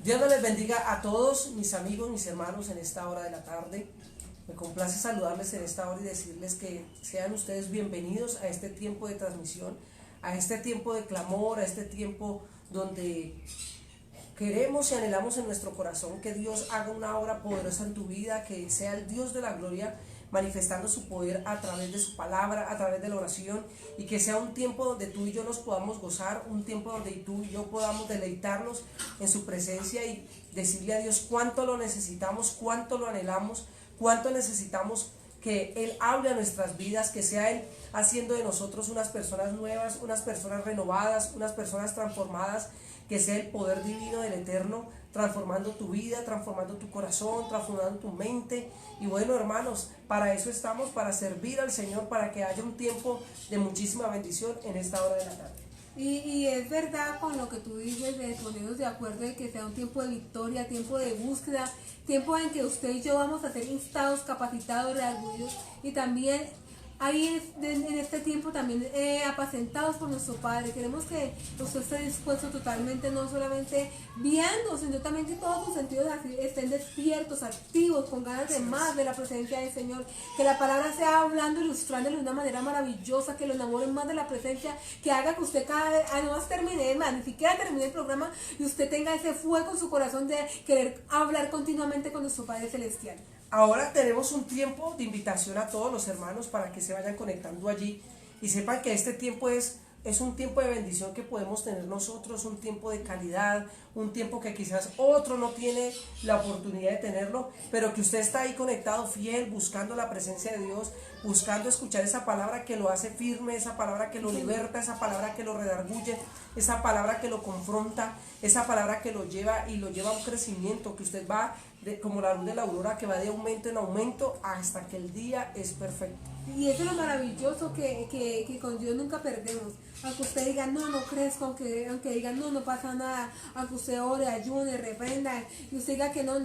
Dios no les bendiga a todos mis amigos, mis hermanos en esta hora de la tarde. Me complace saludarles en esta hora y decirles que sean ustedes bienvenidos a este tiempo de transmisión, a este tiempo de clamor, a este tiempo donde queremos y anhelamos en nuestro corazón que Dios haga una obra poderosa en tu vida, que sea el Dios de la gloria manifestando su poder a través de su palabra, a través de la oración, y que sea un tiempo donde tú y yo nos podamos gozar, un tiempo donde tú y yo podamos deleitarnos en su presencia y decirle a Dios cuánto lo necesitamos, cuánto lo anhelamos, cuánto necesitamos que Él hable a nuestras vidas, que sea Él haciendo de nosotros unas personas nuevas, unas personas renovadas, unas personas transformadas, que sea el poder divino del Eterno transformando tu vida, transformando tu corazón, transformando tu mente. Y bueno, hermanos, para eso estamos, para servir al Señor, para que haya un tiempo de muchísima bendición en esta hora de la tarde. Y es verdad con lo que tú dices de ponernos de acuerdo de que sea un tiempo de victoria, tiempo de búsqueda, tiempo en que usted y yo vamos a ser instados, capacitados, redarguidos y también ahí en este tiempo también apacentados por nuestro Padre. Queremos que usted esté dispuesto totalmente, no solamente viendo, sino también que todos sus sentidos estén despiertos, activos, con ganas de más de la presencia del Señor. Que la palabra sea hablando, ilustrándole de una manera maravillosa, que lo enamoren más de la presencia, que haga que usted cada vez, no más termine, más, ni siquiera termine el programa y usted tenga ese fuego en su corazón de querer hablar continuamente con nuestro Padre Celestial. Ahora tenemos un tiempo de invitación a todos los hermanos para que se vayan conectando allí y sepan que este tiempo es un tiempo de bendición que podemos tener nosotros, un tiempo de calidad, un tiempo que quizás otro no tiene la oportunidad de tenerlo, pero que usted está ahí conectado, fiel, buscando la presencia de Dios, buscando escuchar esa palabra que lo hace firme, esa palabra que lo liberta, esa palabra que lo redarguye, esa palabra que lo confronta, esa palabra que lo lleva a un crecimiento, que usted va como la luz de la aurora, que va de aumento en aumento hasta que el día es perfecto. Y eso es lo maravilloso que con Dios nunca perdemos. Aunque usted diga no crezco, aunque diga no pasa nada, aunque usted ore, ayune, reprenda, y usted diga que no.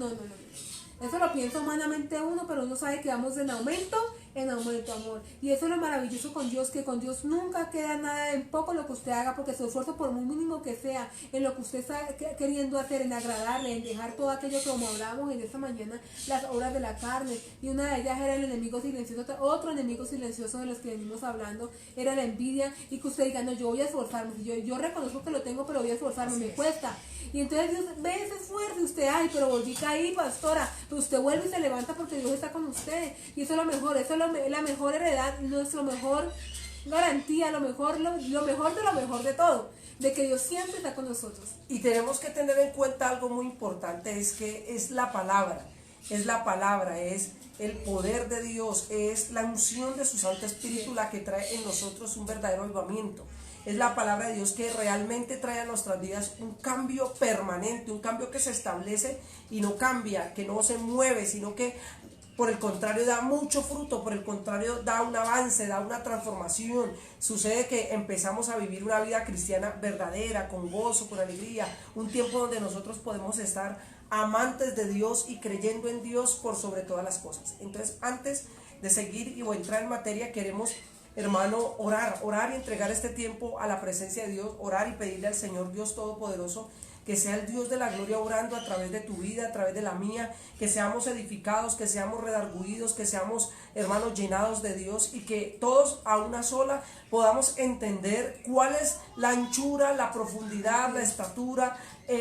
Eso lo piensa humanamente uno, pero uno sabe que vamos en aumento, amor. Y eso es lo maravilloso con Dios, que con Dios nunca queda nada en poco lo que usted haga, porque su esfuerzo, por muy mínimo que sea, en lo que usted está queriendo hacer, en agradarle, en dejar todo aquello que, como hablábamos en esta mañana, las obras de la carne, y una de ellas era el enemigo silencioso, otro enemigo silencioso de los que venimos hablando, era la envidia, y que usted diga, no, yo voy a esforzarme, yo reconozco que lo tengo, pero voy a esforzarme, me cuesta. Y entonces Dios ve ese esfuerzo y usted, ay, pero volví a caer, pastora, pero usted vuelve y se levanta porque Dios está con usted. Y eso es lo mejor, eso es la mejor heredad, nuestra mejor garantía, lo mejor de lo mejor de todo, de que Dios siempre está con nosotros. Y tenemos que tener en cuenta algo muy importante, es que es la palabra, es el poder de Dios, es la unción de su Santo Espíritu la que trae en nosotros un verdadero avivamiento. Es la palabra de Dios que realmente trae a nuestras vidas un cambio permanente, un cambio que se establece y no cambia, que no se mueve, sino que por el contrario da mucho fruto, por el contrario da un avance, da una transformación. Sucede que empezamos a vivir una vida cristiana verdadera, con gozo, con alegría, un tiempo donde nosotros podemos estar amantes de Dios y creyendo en Dios por sobre todas las cosas. Entonces, antes de seguir y entrar en materia, queremos, hermano, orar y entregar este tiempo a la presencia de Dios, orar y pedirle al Señor Dios Todopoderoso que sea el Dios de la gloria obrando a través de tu vida, a través de la mía, que seamos edificados, que seamos redarguidos, que seamos, hermanos, llenados de Dios y que todos a una sola podamos entender cuál es la anchura, la profundidad, la estatura,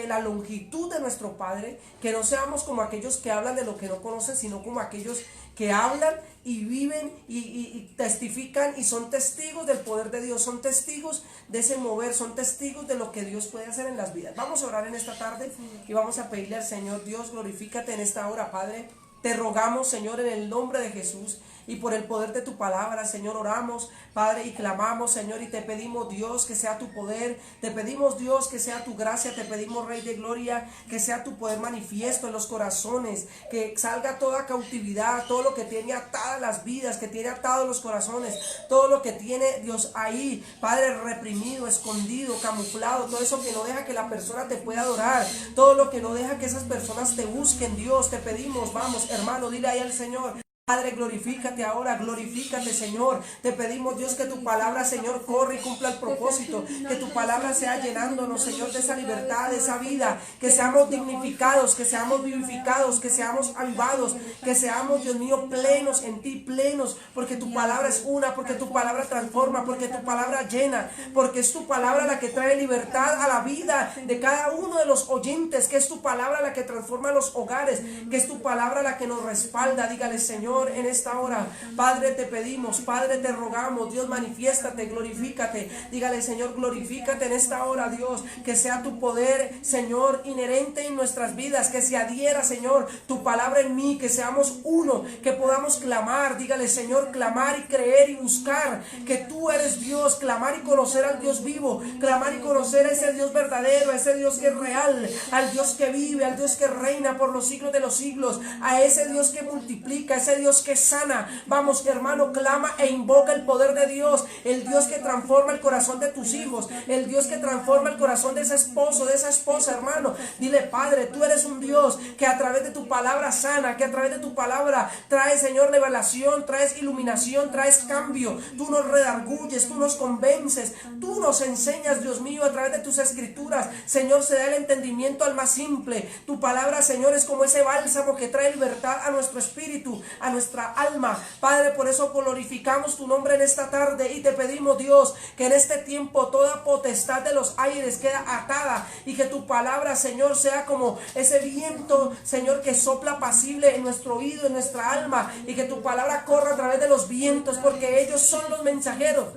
la longitud de nuestro Padre, que no seamos como aquellos que hablan de lo que no conocen, sino como aquellos que hablan y viven y testifican y son testigos del poder de Dios, son testigos de ese mover, son testigos de lo que Dios puede hacer en las vidas. Vamos a orar en esta tarde y vamos a pedirle al Señor, Dios, glorifícate en esta hora, Padre. Te rogamos, Señor, en el nombre de Jesús y por el poder de tu palabra, Señor, oramos, Padre, y clamamos, Señor, y te pedimos, Dios, que sea tu poder, te pedimos, Dios, que sea tu gracia, te pedimos, Rey de Gloria, que sea tu poder manifiesto en los corazones, que salga toda cautividad, todo lo que tiene atadas las vidas, que tiene atados los corazones, todo lo que tiene, Dios, ahí, Padre, reprimido, escondido, camuflado, todo eso que no deja que la persona te pueda adorar, todo lo que no deja que esas personas te busquen, Dios, te pedimos, vamos, hermano, dile ahí al Señor. Padre, glorifícate ahora, glorifícate, Señor. Te pedimos, Dios, que tu palabra, Señor, corre y cumpla el propósito. Que tu palabra sea llenándonos, Señor, de esa libertad, de esa vida. Que seamos dignificados, que seamos vivificados, que seamos avivados, que seamos, Dios mío, plenos en ti, plenos. Porque tu palabra es una, porque tu palabra transforma, porque tu palabra llena, porque es tu palabra la que trae libertad a la vida de cada uno de los oyentes, que es tu palabra la que transforma los hogares, que es tu palabra la que nos respalda. Dígale, Señor, en esta hora, Padre, te pedimos, Padre, te rogamos, Dios, manifiéstate, glorifícate. Dígale, Señor, glorifícate en esta hora, Dios, que sea tu poder, Señor, inherente en nuestras vidas, que se adhiera, Señor, tu palabra en mí, que seamos uno, que podamos clamar. Dígale, Señor, clamar y creer y buscar que tú eres Dios, clamar y conocer al Dios vivo, clamar y conocer a ese Dios verdadero, a ese Dios que es real, al Dios que vive, al Dios que reina por los siglos de los siglos, a ese Dios que multiplica, a ese Dios que sana. Vamos, hermano, clama e invoca el poder de Dios, el Dios que transforma el corazón de tus hijos, el Dios que transforma el corazón de ese esposo, de esa esposa, hermano. Dile, Padre, tú eres un Dios que a través de tu palabra sana, que a través de tu palabra traes, Señor, revelación, traes iluminación, traes cambio. Tú nos redarguyes, tú nos convences, tú nos enseñas, Dios mío, a través de tus escrituras, Señor, se da el entendimiento al más simple. Tu palabra, Señor, es como ese bálsamo que trae libertad a nuestro espíritu, a nuestra alma. Padre, por eso glorificamos tu nombre en esta tarde y te pedimos, Dios, que en este tiempo toda potestad de los aires queda atada y que tu palabra, Señor, sea como ese viento, Señor, que sopla apacible en nuestro oído, en nuestra alma, y que tu palabra corra a través de los vientos, porque ellos son los mensajeros.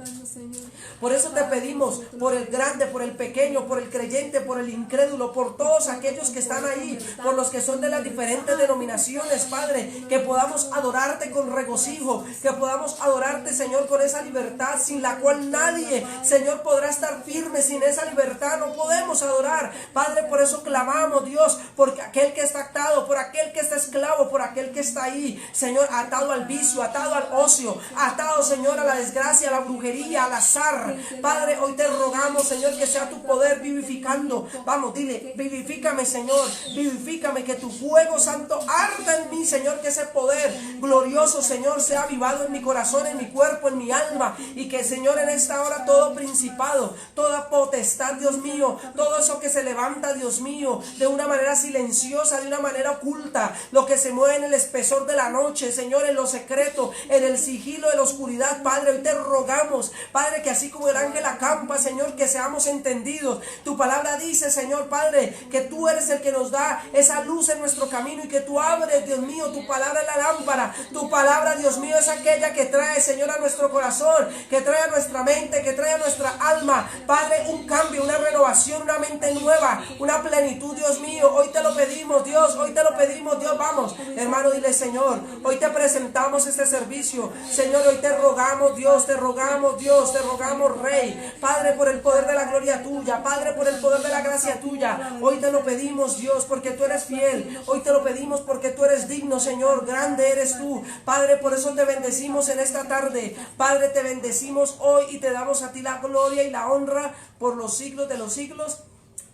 Por eso te pedimos, por el grande, por el pequeño, por el creyente, por el incrédulo, por todos aquellos que están ahí, por los que son de las diferentes denominaciones, Padre, que podamos adorarte con regocijo, que podamos adorarte, Señor, con esa libertad sin la cual nadie, Señor, podrá estar firme. Sin esa libertad no podemos adorar, Padre. Por eso clamamos, Dios, por aquel que está atado, por aquel que está esclavo, por aquel que está ahí, Señor, atado al vicio, atado al ocio, atado, Señor, a la desgracia, a la brujería, al azar. Padre, hoy te rogamos, Señor, que sea tu poder vivificando. Vamos, dile, vivifícame, Señor, vivifícame, que tu fuego santo arda en mí, Señor, que ese poder glorioso, Señor, sea avivado en mi corazón, en mi cuerpo, en mi alma, y que, Señor, en esta hora todo principado, toda potestad, Dios mío, todo eso que se levanta, Dios mío, de una manera silenciosa, de una manera oculta, lo que se mueve en el espesor de la noche, Señor, en lo secreto, en el sigilo de la oscuridad, Padre, hoy te rogamos, Padre, que así como el ángel acampa, Señor, que seamos entendidos. Tu palabra dice, Señor, Padre, que tú eres el que nos da esa luz en nuestro camino y que tú abres, Dios mío, tu palabra es la lámpara. Tu palabra, Dios mío, es aquella que trae, Señor, a nuestro corazón, que trae a nuestra mente, que trae a nuestra alma, Padre, un cambio, una renovación, una mente nueva, una plenitud, Dios mío. Hoy te lo pedimos, Dios, hoy te lo pedimos, Dios. Vamos, hermano, dile, Señor, hoy te presentamos este servicio, Señor, hoy te rogamos, Dios, te rogamos, Dios, te rogamos, Rey, Padre, por el poder de la gloria tuya, Padre, por el poder de la gracia tuya. Hoy te lo pedimos, Dios, porque tú eres fiel. Hoy te lo pedimos porque tú eres digno, Señor, grande eres tú, Padre. Por eso te bendecimos en esta tarde, Padre, te bendecimos hoy y te damos a ti la gloria y la honra por los siglos de los siglos.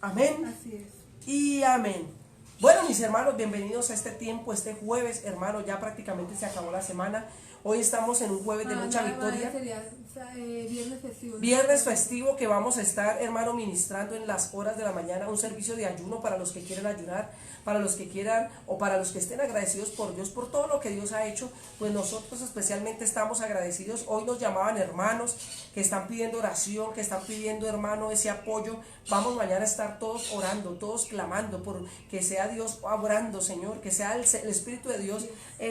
Amén. Así es. Y amén. Bueno, mis hermanos, bienvenidos a este tiempo, este jueves, hermano, ya prácticamente se acabó la semana. Hoy estamos en un jueves de mucha victoria. Viernes festivo. Viernes festivo, que vamos a estar, hermano, ministrando en las horas de la mañana un servicio de ayuno para los que quieren ayunar, para los que quieran o para los que estén agradecidos por Dios, por todo lo que Dios ha hecho. Pues nosotros especialmente estamos agradecidos. Hoy nos llamaban hermanos que están pidiendo oración, que están pidiendo, hermano, ese apoyo. Vamos mañana a estar todos orando, todos clamando por que sea Dios obrando, Señor, que sea el Espíritu de Dios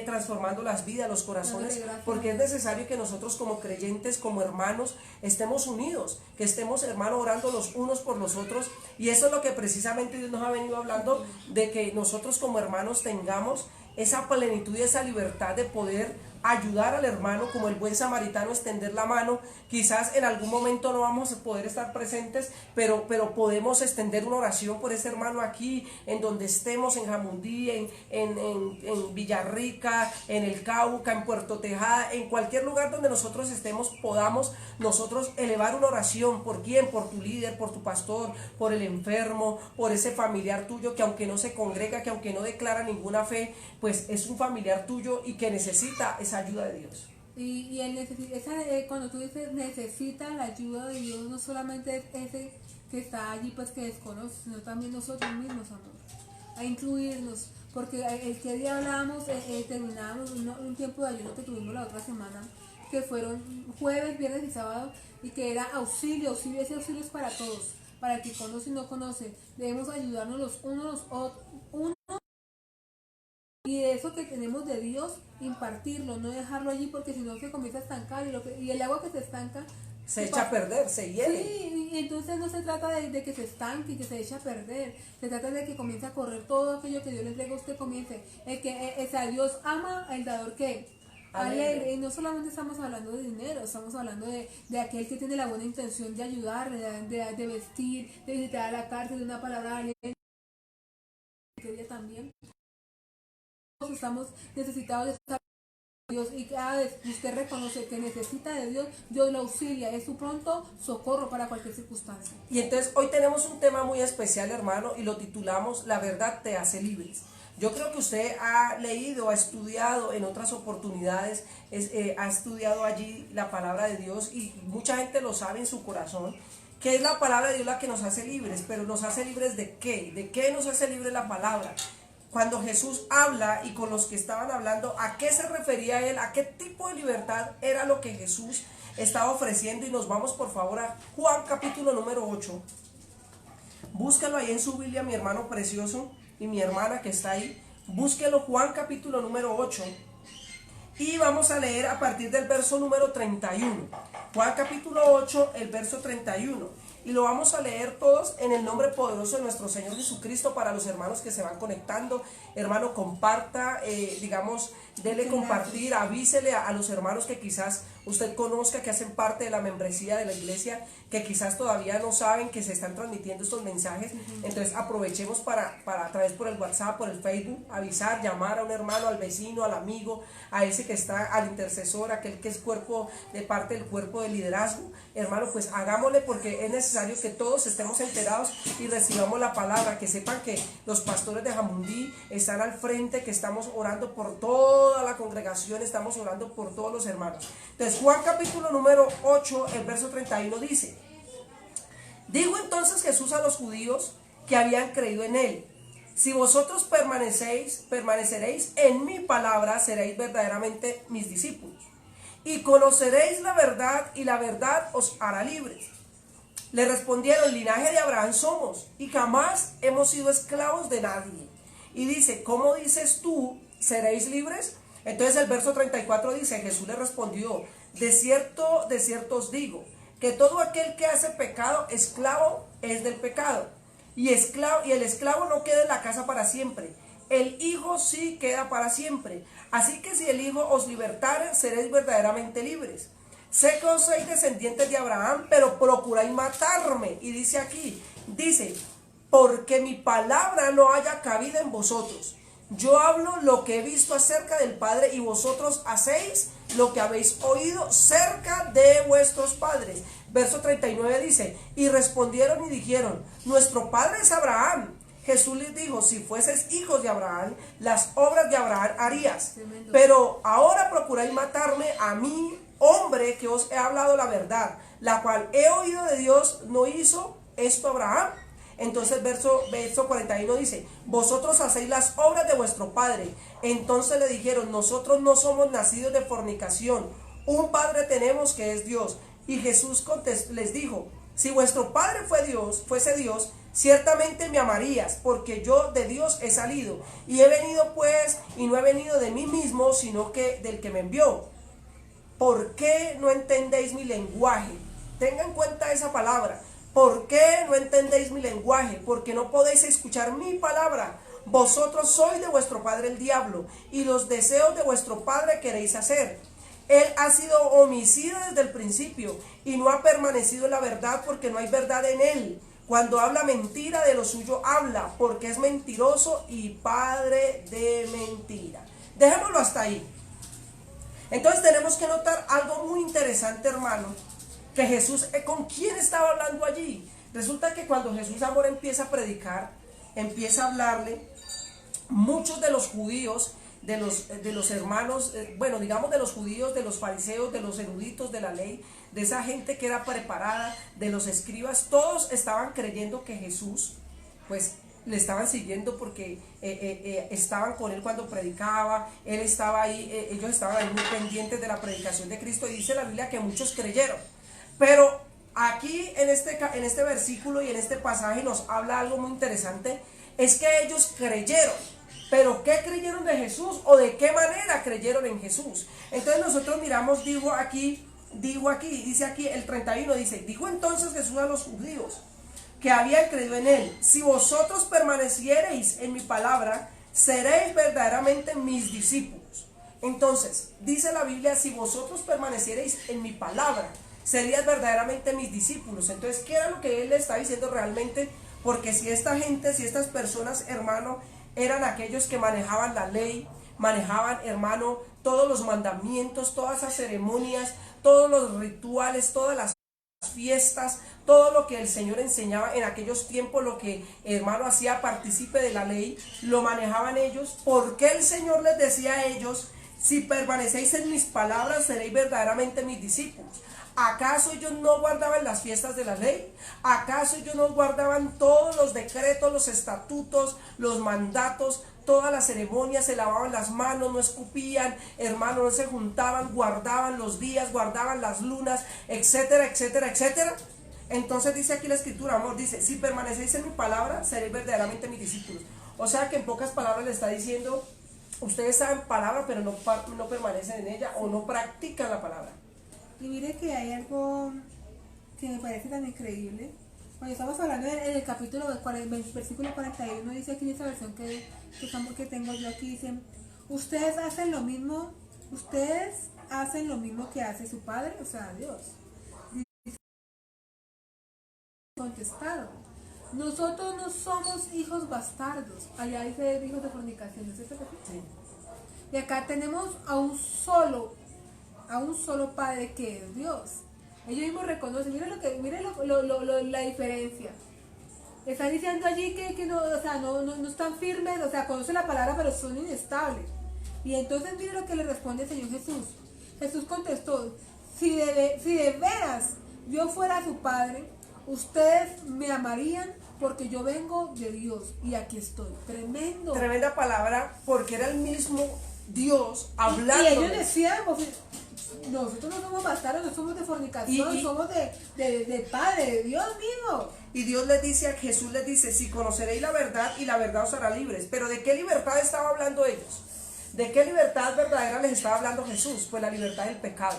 transformando las vidas, los corazones, porque es necesario que nosotros como creyentes, como hermanos, estemos unidos, que estemos, hermanos, orando los unos por los otros. Y eso es lo que precisamente Dios nos ha venido hablando, de que nosotros como hermanos tengamos esa plenitud y esa libertad de poder ayudar al hermano, como el buen samaritano, extender la mano. Quizás en algún momento no vamos a poder estar presentes, pero podemos extender una oración por ese hermano aquí, en donde estemos, en Jamundí, en Villarrica, en El Cauca, en Puerto Tejada, en cualquier lugar donde nosotros estemos, podamos nosotros elevar una oración. ¿Por quién? Por tu líder, por tu pastor, por el enfermo, por ese familiar tuyo que aunque no se congrega, que aunque no declara ninguna fe, pues es un familiar tuyo y que necesita esa ayuda de Dios. Y cuando tú dices necesita la ayuda de Dios, no solamente es ese que está allí pues que desconoce, sino también nosotros mismos, amor, a incluirnos, porque el que día hablábamos, terminábamos un tiempo de ayuno que tuvimos la otra semana, que fueron jueves, viernes y sábado, y que era auxilio, ese auxilio es para todos, para el que conoce y no conoce, debemos ayudarnos los unos los otros, y de eso que tenemos de Dios, impartirlo, no dejarlo allí porque si no se comienza a estancar y el agua que se estanca se echa a perder, se hiele. Sí, y entonces no se trata de que se estanque y que se eche a perder, se trata de que comience a correr todo aquello que Dios le entrega a usted, comience. Dios ama al dador que alegre, y no solamente estamos hablando de dinero, estamos hablando de aquel que tiene la buena intención de ayudar, de vestir, de visitar a la cárcel, de una palabra a alguien que día también. Estamos necesitados de estar Dios, y cada vez que usted reconoce que necesita de Dios, Dios lo auxilia, es su pronto socorro para cualquier circunstancia. Y entonces hoy tenemos un tema muy especial, hermano, y lo titulamos La verdad te hace libres. Yo creo que usted ha leído, ha estudiado en otras oportunidades, ha estudiado allí la palabra de Dios, y mucha gente lo sabe en su corazón, que es la palabra de Dios la que nos hace libres. Pero ¿nos hace libres de qué? ¿De qué nos hace libres la palabra? Cuando Jesús habla, y con los que estaban hablando, ¿a qué se refería él? ¿A qué tipo de libertad era lo que Jesús estaba ofreciendo? Y nos vamos por favor a Juan capítulo número 8. Búscalo ahí en su Biblia, mi hermano precioso y mi hermana que está ahí. Búsquelo, Juan capítulo número 8. Y vamos a leer a partir del verso número 31. Juan capítulo 8, el verso 31. Y lo vamos a leer todos en el nombre poderoso de nuestro Señor Jesucristo. Para los hermanos que se van conectando, hermano, comparta, dele compartir, avísele a los hermanos que quizás usted conozca, que hacen parte de la membresía de la iglesia, que quizás todavía no saben que se están transmitiendo estos mensajes. Entonces aprovechemos para a través por el WhatsApp, por el Facebook, avisar, llamar a un hermano, al vecino, al amigo, a ese que está, al intercesor, aquel que es cuerpo de parte del cuerpo de liderazgo. Hermano, pues hagámosle, porque es necesario que todos estemos enterados y recibamos la palabra, que sepan que los pastores de Jamundí están al frente, que estamos orando por toda la congregación, estamos orando por todos los hermanos. Entonces Juan capítulo número 8, el verso 31 dice: dijo entonces Jesús a los judíos que habían creído en él: si vosotros permaneceréis en mi palabra, seréis verdaderamente mis discípulos, y conoceréis la verdad, y la verdad os hará libres. Le respondieron: linaje de Abraham somos, y jamás hemos sido esclavos de nadie. Y dice: ¿cómo dices tú, seréis libres? Entonces el verso 34 dice: Jesús le respondió: de cierto os digo, que todo aquel que hace pecado, esclavo es del pecado. Y el esclavo no queda en la casa para siempre, el Hijo sí queda para siempre. Así que si el Hijo os libertare, seréis verdaderamente libres. Sé que os sois descendientes de Abraham, pero procuráis matarme. Y dice aquí, porque mi palabra no haya cabida en vosotros. Yo hablo lo que he visto acerca del Padre, y vosotros hacéis lo que habéis oído cerca de vuestros padres. Verso 39 dice: y respondieron y dijeron: nuestro padre es Abraham. Jesús les dijo: si fueses hijos de Abraham, las obras de Abraham harías. Tremendo. Pero ahora procuráis matarme a mí, hombre, que os he hablado la verdad, la cual he oído de Dios. ¿No hizo esto Abraham? Entonces verso 41 dice: vosotros hacéis las obras de vuestro padre. Entonces le dijeron: nosotros no somos nacidos de fornicación, un padre tenemos, que es Dios. Y Jesús les dijo: si vuestro padre fuese Dios, ciertamente me amarías, porque yo de Dios he salido, y he venido pues, y no he venido de mí mismo, sino que del que me envió. ¿Por qué no entendéis mi lenguaje? Tenga en cuenta esa palabra. ¿Por qué no entendéis mi lenguaje? Porque no podéis escuchar mi palabra. vosotros sois de vuestro padre el diablo, y los deseos de vuestro padre queréis hacer. Él ha sido homicida desde el principio, y no ha permanecido en la verdad, porque no hay verdad en él. Cuando habla mentira, de lo suyo habla, porque es mentiroso y padre de mentira. Dejémoslo hasta ahí. Entonces tenemos que notar algo muy interesante, hermano, que Jesús, ¿con quién estaba hablando allí? Resulta que cuando Jesús, amor, empieza a predicar, empieza a hablarle, muchos de los judíos, de los hermanos, bueno, digamos de los judíos, de los fariseos, de los eruditos de la ley, de esa gente que era preparada, de los escribas, todos estaban creyendo que Jesús, pues, le estaban siguiendo porque estaban con él cuando predicaba, él estaba ahí, ellos estaban ahí muy pendientes de la predicación de Cristo, y dice la Biblia que muchos creyeron. Pero aquí en este versículo y en este pasaje nos habla algo muy interesante, es que ellos creyeron. Pero ¿qué creyeron de Jesús? ¿O de qué manera creyeron en Jesús? Entonces nosotros miramos, dice aquí el 31, dice, dijo entonces Jesús a los judíos que habían creído en él: si vosotros permaneciereis en mi palabra, seréis verdaderamente mis discípulos. Entonces, dice la Biblia, si vosotros permaneciereis en mi palabra, serías verdaderamente mis discípulos. Entonces, ¿qué era lo que él le está diciendo realmente? Porque si esta gente, si estas personas, hermano, eran aquellos que manejaban la ley, manejaban, hermano, todos los mandamientos, todas las ceremonias, todos los rituales, todas las fiestas, todo lo que el Señor enseñaba en aquellos tiempos, lo que, hermano, hacía partícipe de la ley, lo manejaban ellos. ¿Por qué el Señor les decía a ellos: si permanecéis en mis palabras, seréis verdaderamente mis discípulos? ¿Acaso ellos no guardaban las fiestas de la ley? ¿Acaso ellos no guardaban todos los decretos, los estatutos, los mandatos, todas las ceremonias? Se lavaban las manos, no escupían, hermano, no se juntaban, guardaban los días, guardaban las lunas, etcétera, etcétera, etcétera. Entonces dice aquí la escritura, amor, dice: si permanecéis en mi palabra, seréis verdaderamente mis discípulos. O sea que en pocas palabras le está diciendo: ustedes saben palabra, pero no permanecen en ella, o no practican la palabra. Y mire que hay algo que me parece tan increíble. Cuando estamos hablando en el capítulo versículo 41, dice aquí en esta versión que tengo yo aquí, dice: ustedes hacen lo mismo que hace su padre, o sea, Dios. Contestaron: nosotros no somos hijos bastardos. Allá dice hijos de fornicación, ¿no es eso? Sí. Y acá tenemos a un solo Padre, que es Dios. Ellos mismos reconocen, miren la diferencia. Están diciendo allí que no, o sea, no están firmes, o sea, conocen la palabra, pero son inestables. Y entonces miren lo que le responde el Señor Jesús. Jesús contestó: si de veras yo fuera su Padre, ustedes me amarían, porque yo vengo de Dios y aquí estoy. Tremendo. Tremenda palabra, porque era el mismo Dios hablando. Y ellos decían: nosotros no somos bastardos, no somos de fornicación, somos de Padre, de Dios mismo. Y Dios les dice, Jesús les dice: si conoceréis la verdad, y la verdad os hará libres. Pero ¿de qué libertad estaba hablando ellos? ¿De qué libertad verdadera les estaba hablando Jesús? Pues la libertad del pecado.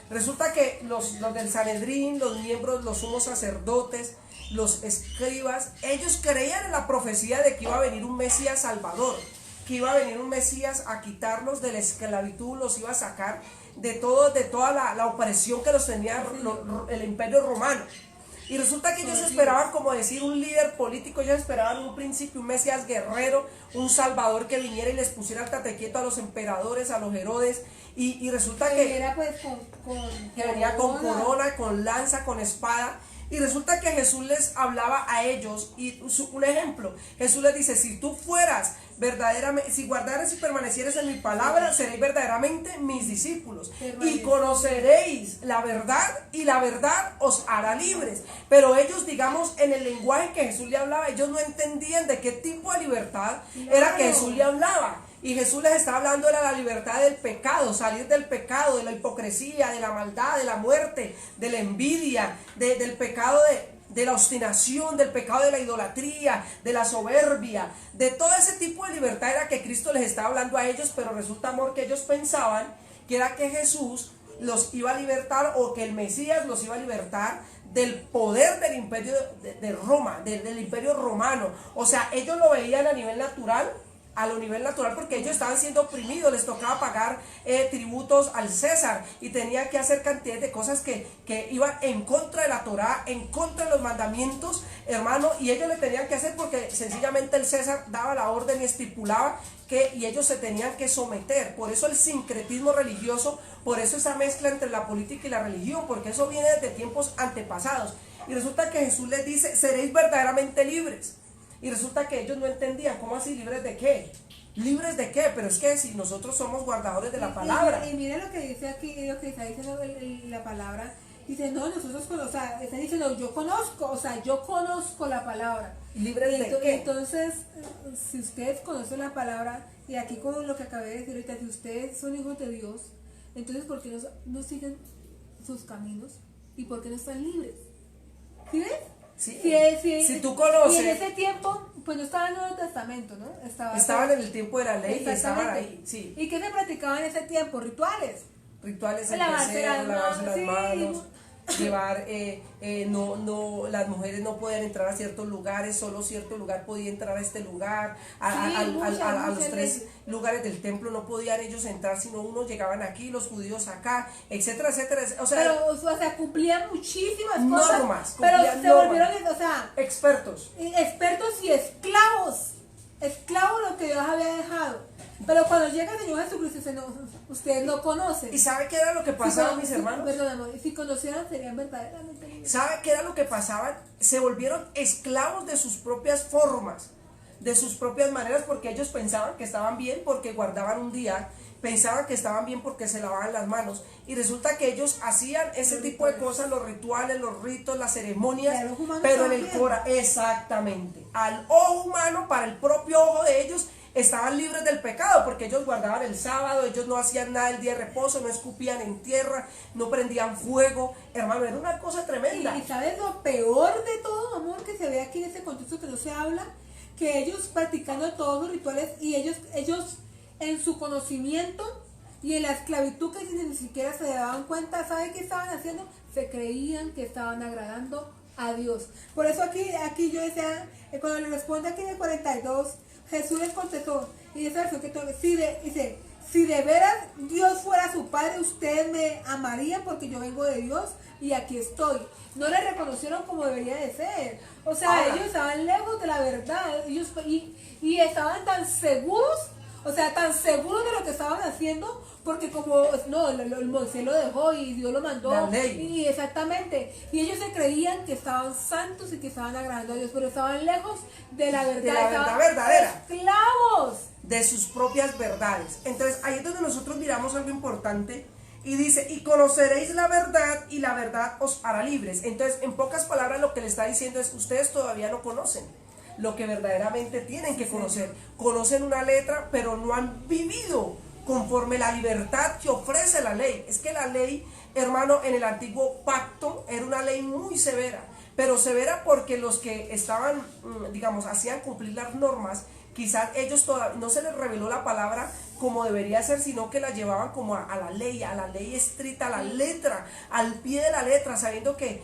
Resulta que los del Sanedrín, los miembros, los sumos sacerdotes, los escribas, ellos creían en la profecía de que iba a venir un Mesías salvador, que iba a venir un Mesías a quitarlos de la esclavitud, los iba a sacar de toda la opresión que los tenía el imperio romano. Y resulta que ellos esperaban, como decir, un líder político. Ellos esperaban un príncipe, un Mesías guerrero, un salvador que viniera y les pusiera el tate quieto a los emperadores, a los Herodes. Y resulta que era pues que venía con corona, con lanza, con espada. Y resulta que Jesús les hablaba a ellos, y un ejemplo, Jesús les dice: si tú fueras verdaderamente, si guardares y permanecieres en mi palabra, seréis verdaderamente mis discípulos, y conoceréis la verdad, y la verdad os hará libres. Pero ellos, digamos, en el lenguaje que Jesús le hablaba, ellos no entendían de qué tipo de libertad era que Jesús le hablaba. Y Jesús les está hablando de la libertad del pecado, salir del pecado, de la hipocresía, de la maldad, de la muerte, de la envidia, del pecado de la obstinación, del pecado de la idolatría, de la soberbia, de todo ese tipo de libertad era que Cristo les estaba hablando a ellos. Pero resulta, amor, que ellos pensaban que era que Jesús los iba a libertar, o que el Mesías los iba a libertar del poder del imperio de Roma, del imperio romano. O sea, ellos lo veían a nivel natural, porque ellos estaban siendo oprimidos, les tocaba pagar tributos al César y tenían que hacer cantidad de cosas que iban en contra de la Torá, en contra de los mandamientos, hermano, y ellos le tenían que hacer porque sencillamente el César daba la orden y estipulaba y ellos se tenían que someter. Por eso el sincretismo religioso, por eso esa mezcla entre la política y la religión, porque eso viene desde tiempos antepasados. Y resulta que Jesús les dice, seréis verdaderamente libres. Y resulta que ellos no entendían, ¿cómo así? ¿Libres de qué? ¿Libres de qué? Pero es que si nosotros somos guardadores de la palabra. Y mira lo que dice aquí, lo que está diciendo la palabra. Dice, no, nosotros, o sea, está diciendo, yo conozco la palabra. ¿Libres de qué? Entonces, si ustedes conocen la palabra, y aquí con lo que acabé de decir ahorita, si ustedes son hijos de Dios, entonces, ¿por qué no siguen sus caminos? ¿Y por qué no están libres? ¿Sí ves? Sí. Si tú conoces. Y en ese tiempo, pues no estaba en el Nuevo Testamento, ¿no? Estaban en el tiempo de la ley y estaban ahí, sí. ¿Y qué se practicaba en ese tiempo? Rituales. Rituales en Lavarse lavarse las las manos, sí. llevar, las mujeres no podían entrar a ciertos lugares, solo cierto lugar podía entrar a este lugar, a los 3 lugares del templo no podían ellos entrar, sino unos llegaban aquí, los judíos acá, etcétera, etcétera. O sea, Cumplían muchísimas normas, cosas, pero se volvieron, expertos y esclavos lo que Dios había dejado. Pero cuando llega el Señor Jesucristo, dice, no, ustedes no conocen. ¿Y sabe qué era lo que pasaba, mis hermanos? Perdón, si conocieran serían verdaderamente libres. ¿Sabe qué era lo que pasaba? Se volvieron esclavos de sus propias formas, de sus propias maneras, porque ellos pensaban que estaban bien porque guardaban un día, pensaban que estaban bien porque se lavaban las manos, y resulta que ellos hacían ese tipo de cosas, los rituales, los ritos, las ceremonias, pero en el corazón, exactamente, al ojo humano, para el propio ojo de ellos, estaban libres del pecado, porque ellos guardaban el sábado, ellos no hacían nada el día de reposo, no escupían en tierra, no prendían fuego, hermano, era una cosa tremenda. Y ¿sabes lo peor de todo, amor, que se ve aquí en este contexto que no se habla? Que ellos practicando todos los rituales y ellos en su conocimiento y en la esclavitud que ni siquiera se daban cuenta, ¿saben qué estaban haciendo? Se creían que estaban agradando a Dios. Por eso aquí yo decía, cuando le responde aquí en el 42, Jesús les contestó, y esa versión que dice, si de veras Dios fuera su Padre, ustedes me amarían porque yo vengo de Dios y aquí estoy. No le reconocieron como debería de ser. O sea, ellos estaban lejos de la verdad, y estaban tan seguros, de lo que estaban haciendo, porque como, no, Moisés lo dejó y Dios lo mandó. La ley. Y exactamente. Y ellos se creían que estaban santos y que estaban agradando a Dios, pero estaban lejos de la verdad. De la verdad verdadera. Esclavos. De sus propias verdades. Entonces, ahí es donde nosotros miramos algo importante. Y dice, y conoceréis la verdad, y la verdad os hará libres. Entonces, en pocas palabras, lo que le está diciendo es, ustedes todavía no conocen lo que verdaderamente tienen que conocer. Conocen una letra, pero no han vivido conforme la libertad que ofrece la ley. Es que la ley, hermano, en el antiguo pacto era una ley muy severa, pero severa porque los que estaban, digamos, hacían cumplir las normas, quizás ellos todavía no se les reveló la palabra como debería ser, sino que la llevaban como a la ley estricta, a la letra, al pie de la letra, sabiendo que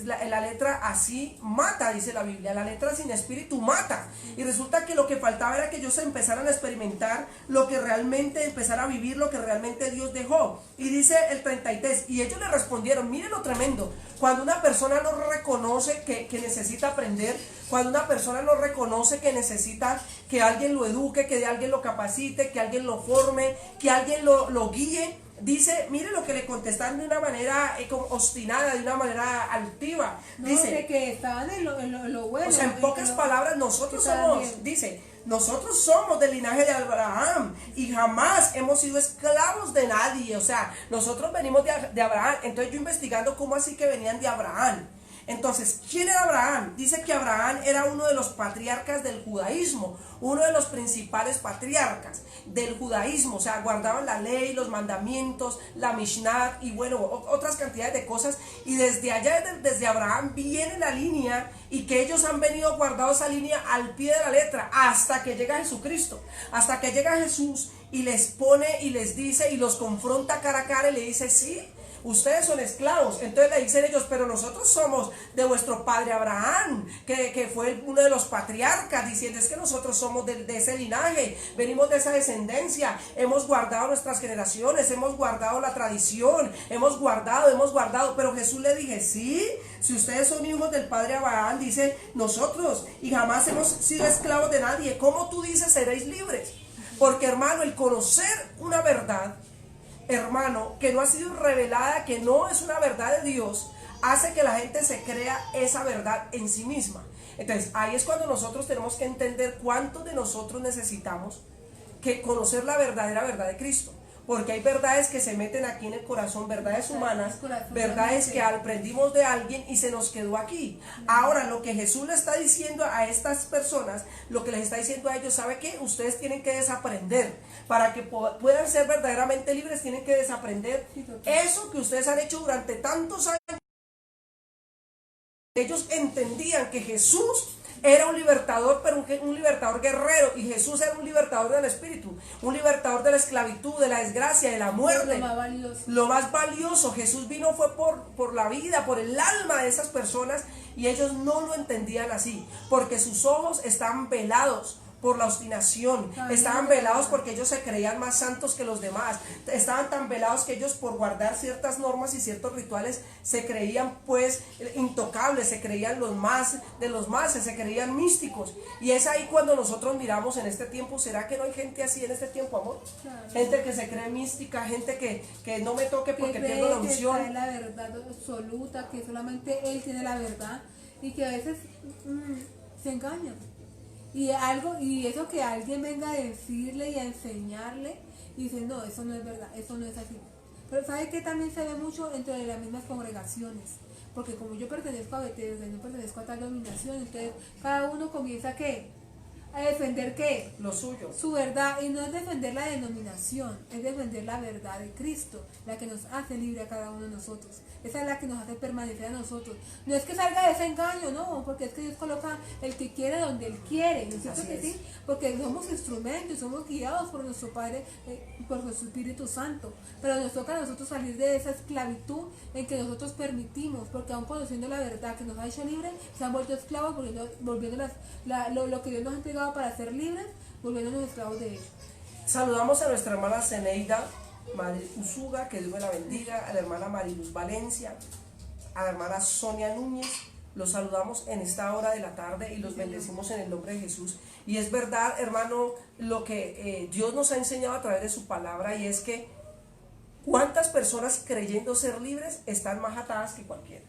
la letra así mata, dice la Biblia, la letra sin espíritu mata. Y resulta que lo que faltaba era que ellos empezaran a experimentar lo que realmente, empezar a vivir lo que realmente Dios dejó. Y dice el 33, y ellos le respondieron, miren lo tremendo, cuando una persona no reconoce que necesita aprender, cuando una persona no reconoce que necesita que alguien lo eduque, que alguien lo capacite, que alguien lo forme, que alguien lo guíe, dice, mire lo que le contestan de una manera obstinada, de una manera altiva. Dice, no, que estaban en lo bueno. O sea, en pocas palabras, nosotros somos, dice, nosotros somos del linaje de Abraham y jamás hemos sido esclavos de nadie. O sea, nosotros venimos de Abraham. Entonces yo investigando cómo así que venían de Abraham. Entonces, ¿quién era Abraham? Dice que Abraham era uno de los patriarcas del judaísmo, uno de los principales patriarcas del judaísmo, o sea, guardaban la ley, los mandamientos, la Mishnah y bueno, otras cantidades de cosas, y desde allá, desde Abraham viene la línea, y que ellos han venido guardando esa línea al pie de la letra, hasta que llega Jesucristo, hasta que llega Jesús y les pone y les dice y los confronta cara a cara y le dice, sí, ustedes son esclavos. Entonces le dicen ellos, pero nosotros somos de vuestro padre Abraham, que fue uno de los patriarcas, diciendo, es que nosotros somos de ese linaje, venimos de esa descendencia, hemos guardado nuestras generaciones, hemos guardado la tradición, hemos guardado, pero Jesús le dije, sí, si ustedes son hijos del padre Abraham, dice, nosotros, y jamás hemos sido esclavos de nadie, ¿cómo tú dices seréis libres? Porque hermano, el conocer una verdad, hermano, que no ha sido revelada, que no es una verdad de Dios, hace que la gente se crea esa verdad en sí misma. Entonces, ahí es cuando nosotros tenemos que entender cuánto de nosotros necesitamos que conocer la verdadera verdad de Cristo. Porque hay verdades que se meten aquí en el corazón, verdades humanas, verdades que aprendimos de alguien y se nos quedó aquí. Ahora, lo que Jesús le está diciendo a estas personas, lo que les está diciendo a ellos, ¿sabe qué? Ustedes tienen que desaprender. Para que puedan ser verdaderamente libres, tienen que desaprender eso que ustedes han hecho durante tantos años. Ellos entendían que Jesús era un libertador, pero un libertador guerrero, y Jesús era un libertador del espíritu, un libertador de la esclavitud, de la desgracia, de la muerte. Lo más valioso, Jesús vino fue por la vida, por el alma de esas personas, y ellos no lo entendían así, porque sus ojos estaban velados por la obstinación, estaban velados porque ellos se creían más santos que los demás, estaban tan velados que ellos por guardar ciertas normas y ciertos rituales se creían pues intocables, se creían los más de los más, se creían místicos. Y es ahí cuando nosotros miramos en este tiempo, ¿será que no hay gente así en este tiempo, amor? Claro. Gente que se cree mística, gente que no me toque porque pierdo la unción. Que la verdad absoluta, que solamente Él tiene la verdad, y que a veces se engañan. Y eso que alguien venga a decirle y a enseñarle, y dice, no, eso no es verdad, eso no es así. Pero ¿sabe qué? También se ve mucho entre las mismas congregaciones, porque como yo pertenezco a Bethesda, yo pertenezco a tal dominación, entonces cada uno comienza a defender ¿qué? Lo suyo. Su verdad, y no es defender la denominación, es defender la verdad de Cristo, la que nos hace libre a cada uno de nosotros. Esa es la que nos hace permanecer a nosotros. No es que salga de ese engaño, no, porque es que Dios coloca el que quiere donde Él quiere, ¿no es cierto que sí? Porque somos instrumentos, somos guiados por nuestro Padre, por nuestro Espíritu Santo. Pero nos toca a nosotros salir de esa esclavitud en que nosotros permitimos, porque aún conociendo la verdad que nos ha hecho libres, se han vuelto esclavos, volviendo lo que Dios nos ha entregado para ser libres, volviéndonos esclavos de Él. Saludamos a nuestra hermana Zeneida Madre Usuga, que Dios me la bendiga, a la hermana Mariluz Valencia, a la hermana Sonia Núñez. Los saludamos en esta hora de la tarde y los bendecimos en el nombre de Jesús. Y es verdad, hermano, lo que Dios nos ha enseñado a través de su palabra, y es que cuántas personas creyendo ser libres están más atadas que cualquiera.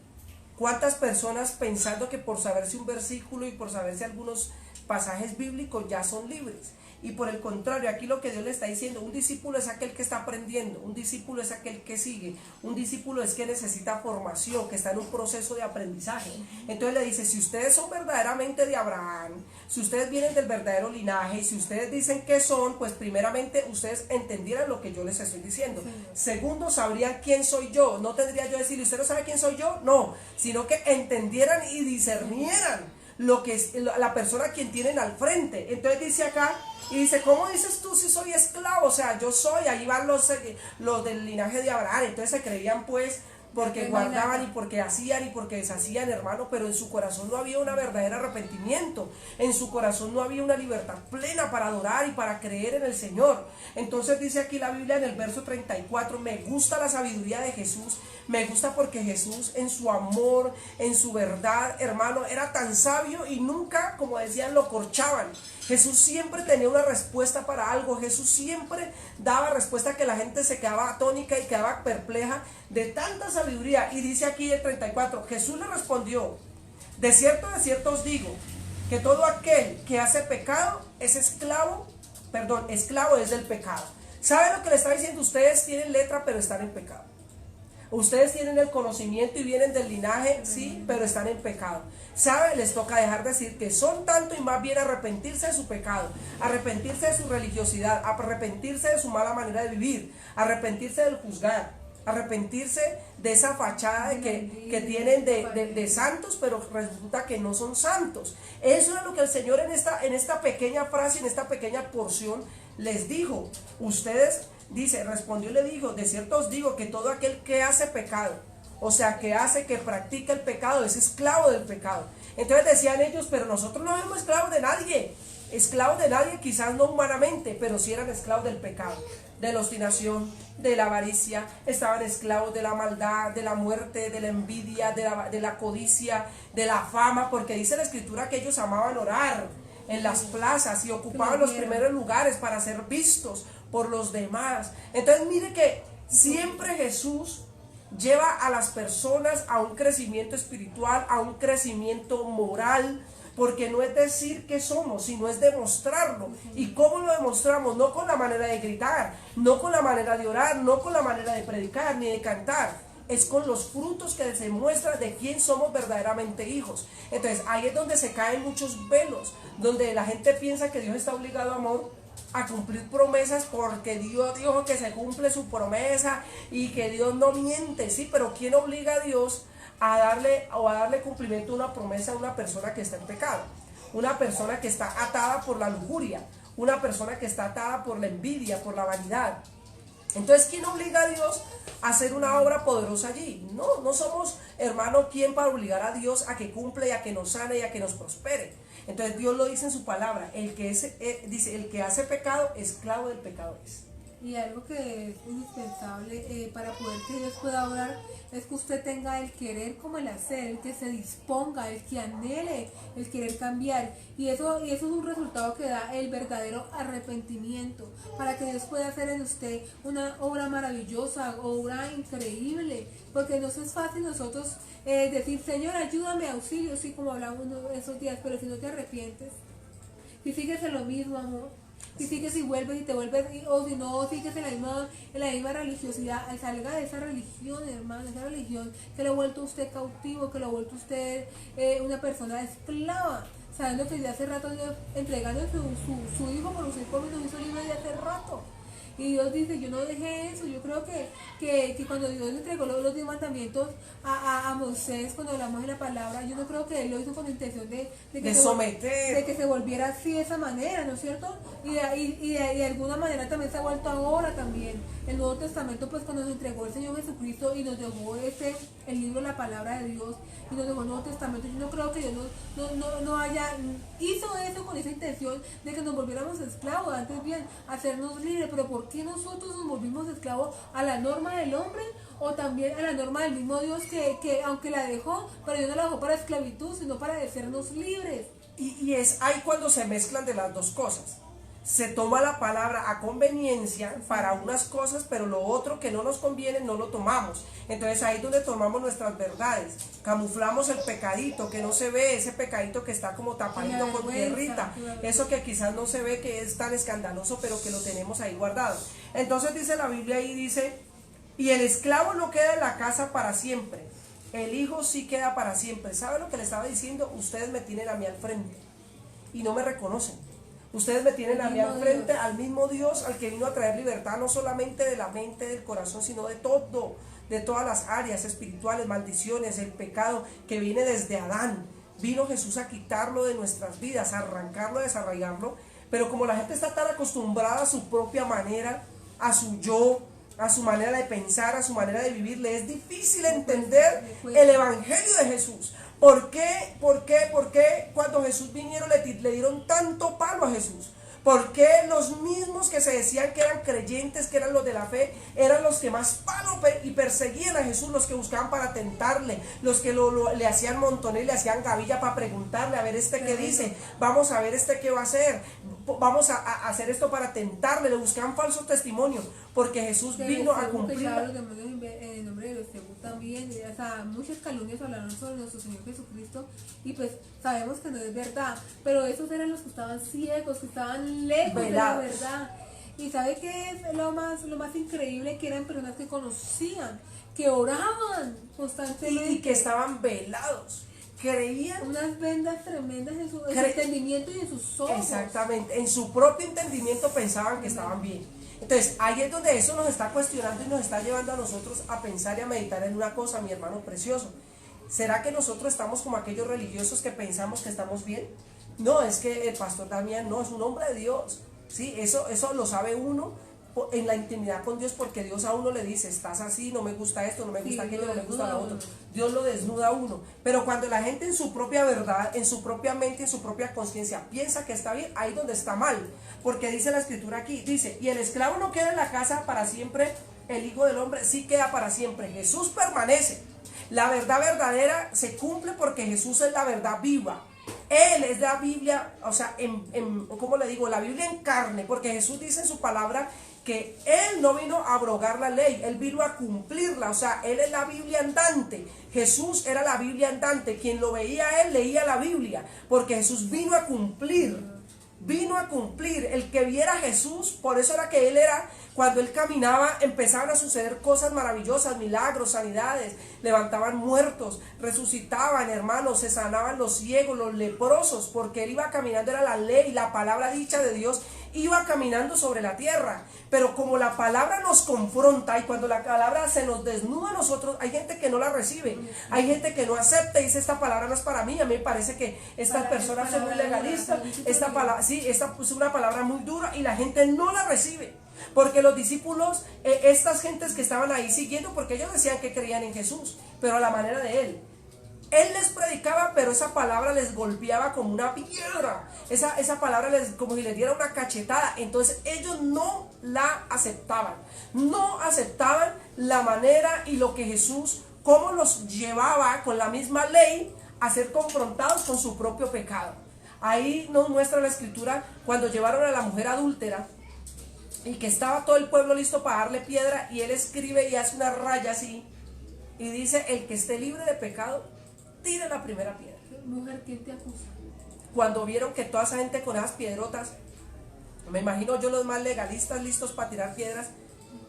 Cuántas personas pensando que por saberse un versículo y por saberse algunos pasajes bíblicos ya son libres. Y por el contrario, aquí lo que Dios le está diciendo, un discípulo es aquel que está aprendiendo, un discípulo es aquel que sigue, un discípulo es que necesita formación, que está en un proceso de aprendizaje. Entonces le dice, si ustedes son verdaderamente de Abraham, si ustedes vienen del verdadero linaje, y si ustedes dicen que son, pues primeramente ustedes entendieran lo que yo les estoy diciendo. Segundo, sabrían quién soy yo. No tendría yo decirle, ¿usted no sabe quién soy yo? No, sino que entendieran y discernieran lo que es la persona a quien tienen al frente. Entonces dice acá, y dice, ¿cómo dices tú si soy esclavo? O sea, yo soy, ahí van los del linaje de Abraham. Entonces se creían pues porque guardaban y porque hacían y porque deshacían, hermano, pero en su corazón no había un verdadero arrepentimiento, en su corazón no había una libertad plena para adorar y para creer en el Señor. Entonces dice aquí la Biblia en el verso 34, me gusta la sabiduría de Jesús, me gusta porque Jesús en su amor, en su verdad, hermano, era tan sabio y nunca, como decían, lo corchaban. Jesús siempre tenía una respuesta para algo. Jesús siempre daba respuesta que la gente se quedaba atónica y quedaba perpleja de tanta sabiduría. Y dice aquí el 34, Jesús le respondió, de cierto os digo, que todo aquel que hace pecado es esclavo es del pecado. ¿Sabe lo que le está diciendo? Ustedes tienen letra, pero están en pecado. Ustedes tienen el conocimiento y vienen del linaje, sí, pero están en pecado. ¿Sabe? Les toca dejar de decir que son tanto y más bien arrepentirse de su pecado, arrepentirse de su religiosidad, arrepentirse de su mala manera de vivir, arrepentirse del juzgar. arrepentirse de esa fachada que tienen de santos, pero resulta que no son santos. Eso es lo que el Señor en esta pequeña frase, en esta pequeña porción les dijo. Ustedes, dice, respondió y le dijo, de cierto os digo que todo aquel que hace pecado, o sea, que practica el pecado, es esclavo del pecado. Entonces decían ellos, pero nosotros no somos esclavos de nadie. Esclavos de nadie, quizás no humanamente, pero sí eran esclavos del pecado, de la obstinación, de la avaricia, estaban esclavos de la maldad, de la muerte, de la envidia, de la codicia, de la fama, porque dice la Escritura que ellos amaban orar en las plazas y ocupaban los primeros lugares para ser vistos por los demás. Entonces mire que siempre Jesús lleva a las personas a un crecimiento espiritual, a un crecimiento moral, porque no es decir que somos, sino es demostrarlo. ¿Y cómo lo demostramos? No con la manera de gritar, no con la manera de orar, no con la manera de predicar ni de cantar. Es con los frutos que se muestran de quién somos verdaderamente hijos. Entonces ahí es donde se caen muchos velos, donde la gente piensa que Dios está obligado, amor, a cumplir promesas porque Dios dijo que se cumple su promesa y que Dios no miente, sí, pero ¿quién obliga a Dios a darle cumplimiento a una promesa a una persona que está en pecado? Una persona que está atada por la lujuria, una persona que está atada por la envidia, por la vanidad. Entonces, ¿quién obliga a Dios a hacer una obra poderosa allí? No somos, hermano, ¿quién para obligar a Dios a que cumpla y a que nos sane y a que nos prospere? Entonces Dios lo dice en su palabra, dice, el que hace pecado, esclavo del pecado es. Y algo que es indispensable para poder que Dios pueda obrar es que usted tenga el querer como el hacer, el que se disponga, el que anhele, el querer cambiar. Y eso es un resultado que da el verdadero arrepentimiento, para que Dios pueda hacer en usted una obra maravillosa, obra increíble. Porque no es fácil nosotros decir, Señor, ayúdame, auxilio, sí, como hablamos esos días, pero si no te arrepientes, si sigues en lo mismo, amor, si sigues y vuelves y te vuelves, o si no sigues en la misma religiosidad, salga de esa religión, hermano, esa religión que lo ha vuelto usted cautivo, que lo ha vuelto usted una persona esclava, sabiendo que ya hace rato Dios entregando su hijo por usted, por nos hizo libre de hace rato. Y Dios dice, yo no dejé eso. Yo creo que cuando Dios le entregó los 10 mandamientos a Moisés, cuando hablamos de la palabra, yo no creo que Él lo hizo con la intención de someter, de que se volviera así de esa manera, ¿no es cierto? Y de alguna manera también se ha vuelto ahora también. El Nuevo Testamento, pues cuando nos entregó el Señor Jesucristo y nos dejó el libro, la palabra de Dios, y nos dejó el Nuevo Testamento, yo no creo que Dios hizo eso con esa intención de que nos volviéramos esclavos, antes bien, hacernos libres. Pero ¿por qué nosotros nos volvimos esclavos a la norma del hombre o también a la norma del mismo Dios que aunque la dejó, pero Dios no la dejó para esclavitud, sino para hacernos libres? Y es ahí cuando se mezclan de las dos cosas. Se toma la palabra a conveniencia para unas cosas, pero lo otro que no nos conviene no lo tomamos. Entonces ahí es donde tomamos nuestras verdades, camuflamos el pecadito que no se ve, ese pecadito que está como tapadito con tierrita, eso que quizás no se ve, que es tan escandaloso, pero que lo tenemos ahí guardado. Entonces dice la Biblia y dice, y el esclavo no queda en la casa para siempre, el hijo sí queda para siempre. ¿Sabe lo que le estaba diciendo? Ustedes me tienen a mí al frente y no me reconocen. Ustedes me tienen a mí al frente, al mismo Dios, al que vino a traer libertad, no solamente de la mente, del corazón, sino de todo, de todas las áreas espirituales, maldiciones, el pecado que viene desde Adán. Vino Jesús a quitarlo de nuestras vidas, a arrancarlo, a desarraigarlo, pero como la gente está tan acostumbrada a su propia manera, a su yo, a su manera de pensar, a su manera de vivir, le es difícil entender el evangelio de Jesús. ¿Por qué cuando Jesús vinieron le dieron tanto palo a Jesús? ¿Por qué los mismos que se decían que eran creyentes, que eran los de la fe, eran los que más palo y perseguían a Jesús, los que buscaban para tentarle, los que le hacían montones, le hacían gavilla para preguntarle, a ver qué dice, vamos a ver qué va a hacer, vamos a hacer esto para tentarle, le buscaban falsos testimonios, porque Jesús vino a cumplir. En nombre de los también, o sea, muchas calumnias hablaron sobre nuestro Señor Jesucristo, y pues sabemos que no es verdad, pero esos eran los que estaban ciegos, que estaban lejos de la verdad. Y ¿sabe qué es lo más increíble? Que eran personas que conocían, que oraban constantemente y que estaban velados. Creían unas vendas tremendas en su entendimiento y en sus ojos. Exactamente, en su propio entendimiento pensaban que estaban bien. Entonces, ahí es donde eso nos está cuestionando y nos está llevando a nosotros a pensar y a meditar en una cosa, mi hermano precioso. ¿Será que nosotros estamos como aquellos religiosos que pensamos que estamos bien? No, es que el pastor Damián no es un hombre de Dios. ¿Sí? Eso lo sabe uno en la intimidad con Dios, porque Dios a uno le dice, estás así, no me gusta esto, no me gusta aquello, no me gusta lo otro. Dios lo desnuda a uno. Pero cuando la gente en su propia verdad, en su propia mente, en su propia conciencia piensa que está bien, ahí es donde está mal. Porque dice la escritura aquí, dice, y el esclavo no queda en la casa para siempre, el Hijo del Hombre sí queda para siempre. Jesús permanece. La verdad verdadera se cumple porque Jesús es la verdad viva. Él es la Biblia, o sea, ¿cómo le digo? La Biblia en carne, porque Jesús dice en su palabra que Él no vino a abrogar la ley, Él vino a cumplirla, o sea, Él es la Biblia andante. Jesús era la Biblia andante, quien lo veía a Él leía la Biblia, porque Jesús vino a cumplir. Vino a cumplir. El que viera a Jesús, por eso era que Él era, cuando Él caminaba, empezaban a suceder cosas maravillosas, milagros, sanidades, levantaban muertos, resucitaban, hermanos, se sanaban los ciegos, los leprosos, porque Él iba caminando, era la ley, la palabra dicha de Dios, iba caminando sobre la tierra. Pero como la palabra nos confronta y cuando la palabra se nos desnuda a nosotros, hay gente que no la recibe, hay gente que no acepta y dice, esta palabra no es para mí. A mí me parece que estas personas son muy legalistas, esta palabra, sí, esta es una palabra muy dura y la gente no la recibe. Porque los discípulos, estas gentes que estaban ahí siguiendo, porque ellos decían que creían en Jesús, pero a la manera de Él. Él les predicaba, pero esa palabra les golpeaba como una piedra. Esa palabra como si les diera una cachetada. Entonces ellos no la aceptaban. No aceptaban la manera y lo que Jesús, cómo los llevaba con la misma ley a ser confrontados con su propio pecado. Ahí nos muestra la escritura cuando llevaron a la mujer adúltera y que estaba todo el pueblo listo para darle piedra, y él escribe y hace una raya así y dice, el que esté libre de pecado, tire la primera piedra. Mujer, ¿quién te acusa? Cuando vieron que toda esa gente con esas piedrotas, me imagino yo los más legalistas listos para tirar piedras,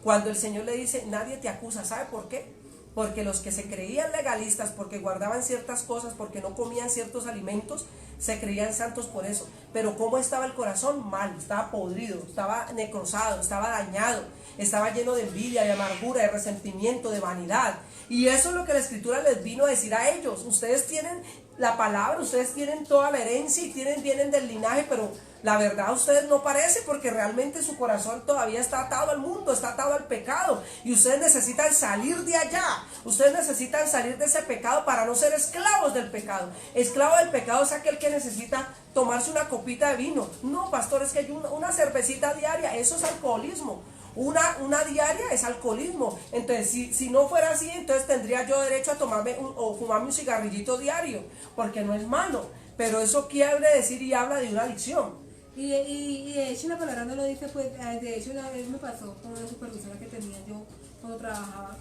cuando el Señor le dice, nadie te acusa, ¿sabe por qué? Porque los que se creían legalistas, porque guardaban ciertas cosas, porque no comían ciertos alimentos, se creían santos por eso. Pero ¿cómo estaba el corazón? Mal, estaba podrido, estaba necrosado, estaba dañado, estaba lleno de envidia, de amargura, de resentimiento, de vanidad. Y eso es lo que la Escritura les vino a decir a ellos. Ustedes tienen la palabra, ustedes tienen toda la herencia y vienen del linaje, pero la verdad a ustedes no parece, porque realmente su corazón todavía está atado al mundo, está atado al pecado, y ustedes necesitan salir de allá. Ustedes necesitan salir de ese pecado para no ser esclavos del pecado. Esclavo del pecado es aquel que necesita tomarse una copita de vino. No, pastor, es que hay una cervecita diaria, eso es alcoholismo. Una diaria es alcoholismo. Entonces, si no fuera así, entonces tendría yo derecho a tomarme o fumarme un cigarrillito diario, porque no es malo. Pero eso quiere decir y habla de una adicción. Y de hecho la palabra no lo dice, pues de hecho una vez me pasó con una supervisora que tenía yo cuando trabajaba.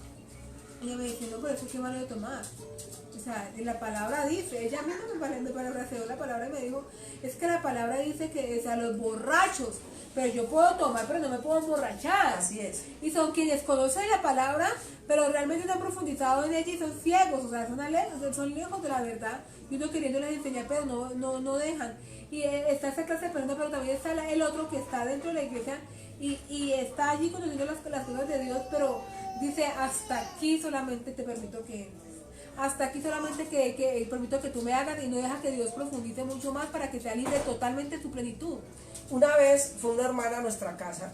Ella me dice, no, pero eso es que malo de tomar. O sea, la palabra dice, ella misma me parafraseó la palabra y me dijo, es que la palabra dice que, o sea, los borrachos, pero yo puedo tomar, pero no me puedo emborrachar. Así es. Y son quienes conocen la palabra, pero realmente no han profundizado en ella y son ciegos, o sea, son lejos de la verdad. Y uno queriéndoles enseñar, pero no dejan. Y está esa clase de personas, pero también está el otro que está dentro de la iglesia y está allí conociendo las cosas de Dios, pero dice, hasta aquí solamente te permito que entres. Hasta aquí solamente que permito que tú me hagas, y no deja que Dios profundice mucho más para que sea libre totalmente tu plenitud. Una vez fue una hermana a nuestra casa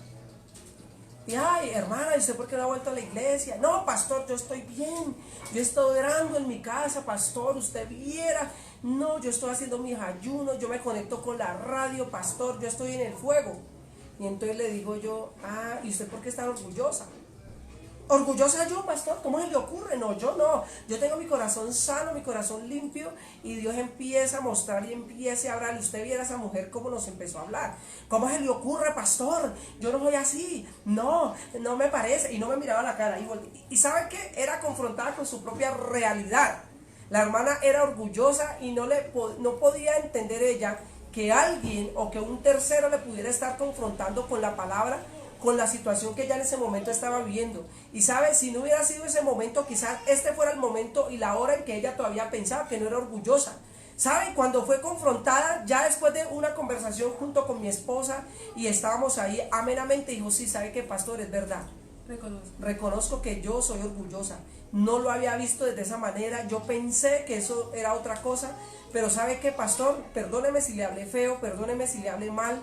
y, ay, hermana, ¿y usted por qué no ha vuelto a la iglesia? No, pastor, yo estoy bien, yo estoy orando en mi casa, pastor, usted viera. No, yo estoy haciendo mis ayunos, yo me conecto con la radio, pastor, yo estoy en el fuego. Y entonces le digo yo, ¿y usted por qué está orgullosa? ¿Orgullosa yo, pastor? ¿Cómo se le ocurre? No, yo no. Yo tengo mi corazón sano, mi corazón limpio, y Dios empieza a mostrar y empieza a hablar. Y usted viera a esa mujer cómo nos empezó a hablar. ¿Cómo se le ocurre, pastor? Yo no soy así. No me parece. Y no me miraba la cara. Y ¿saben qué? Era confrontada con su propia realidad. La hermana era orgullosa y no podía entender ella que alguien o que un tercero le pudiera estar confrontando con la palabra, con la situación que ella en ese momento estaba viviendo. Y sabe, si no hubiera sido ese momento, quizás este fuera el momento y la hora en que ella todavía pensaba que no era orgullosa, ¿Sabe? Cuando fue confrontada, ya después de una conversación junto con mi esposa y estábamos ahí amenamente, dijo, sí, ¿sabe qué, pastor? Es verdad. Reconozco que yo soy orgullosa. No lo había visto desde esa manera. Yo pensé que eso era otra cosa. Pero ¿sabe qué, pastor? Perdóneme si le hablé feo, perdóneme si le hablé mal.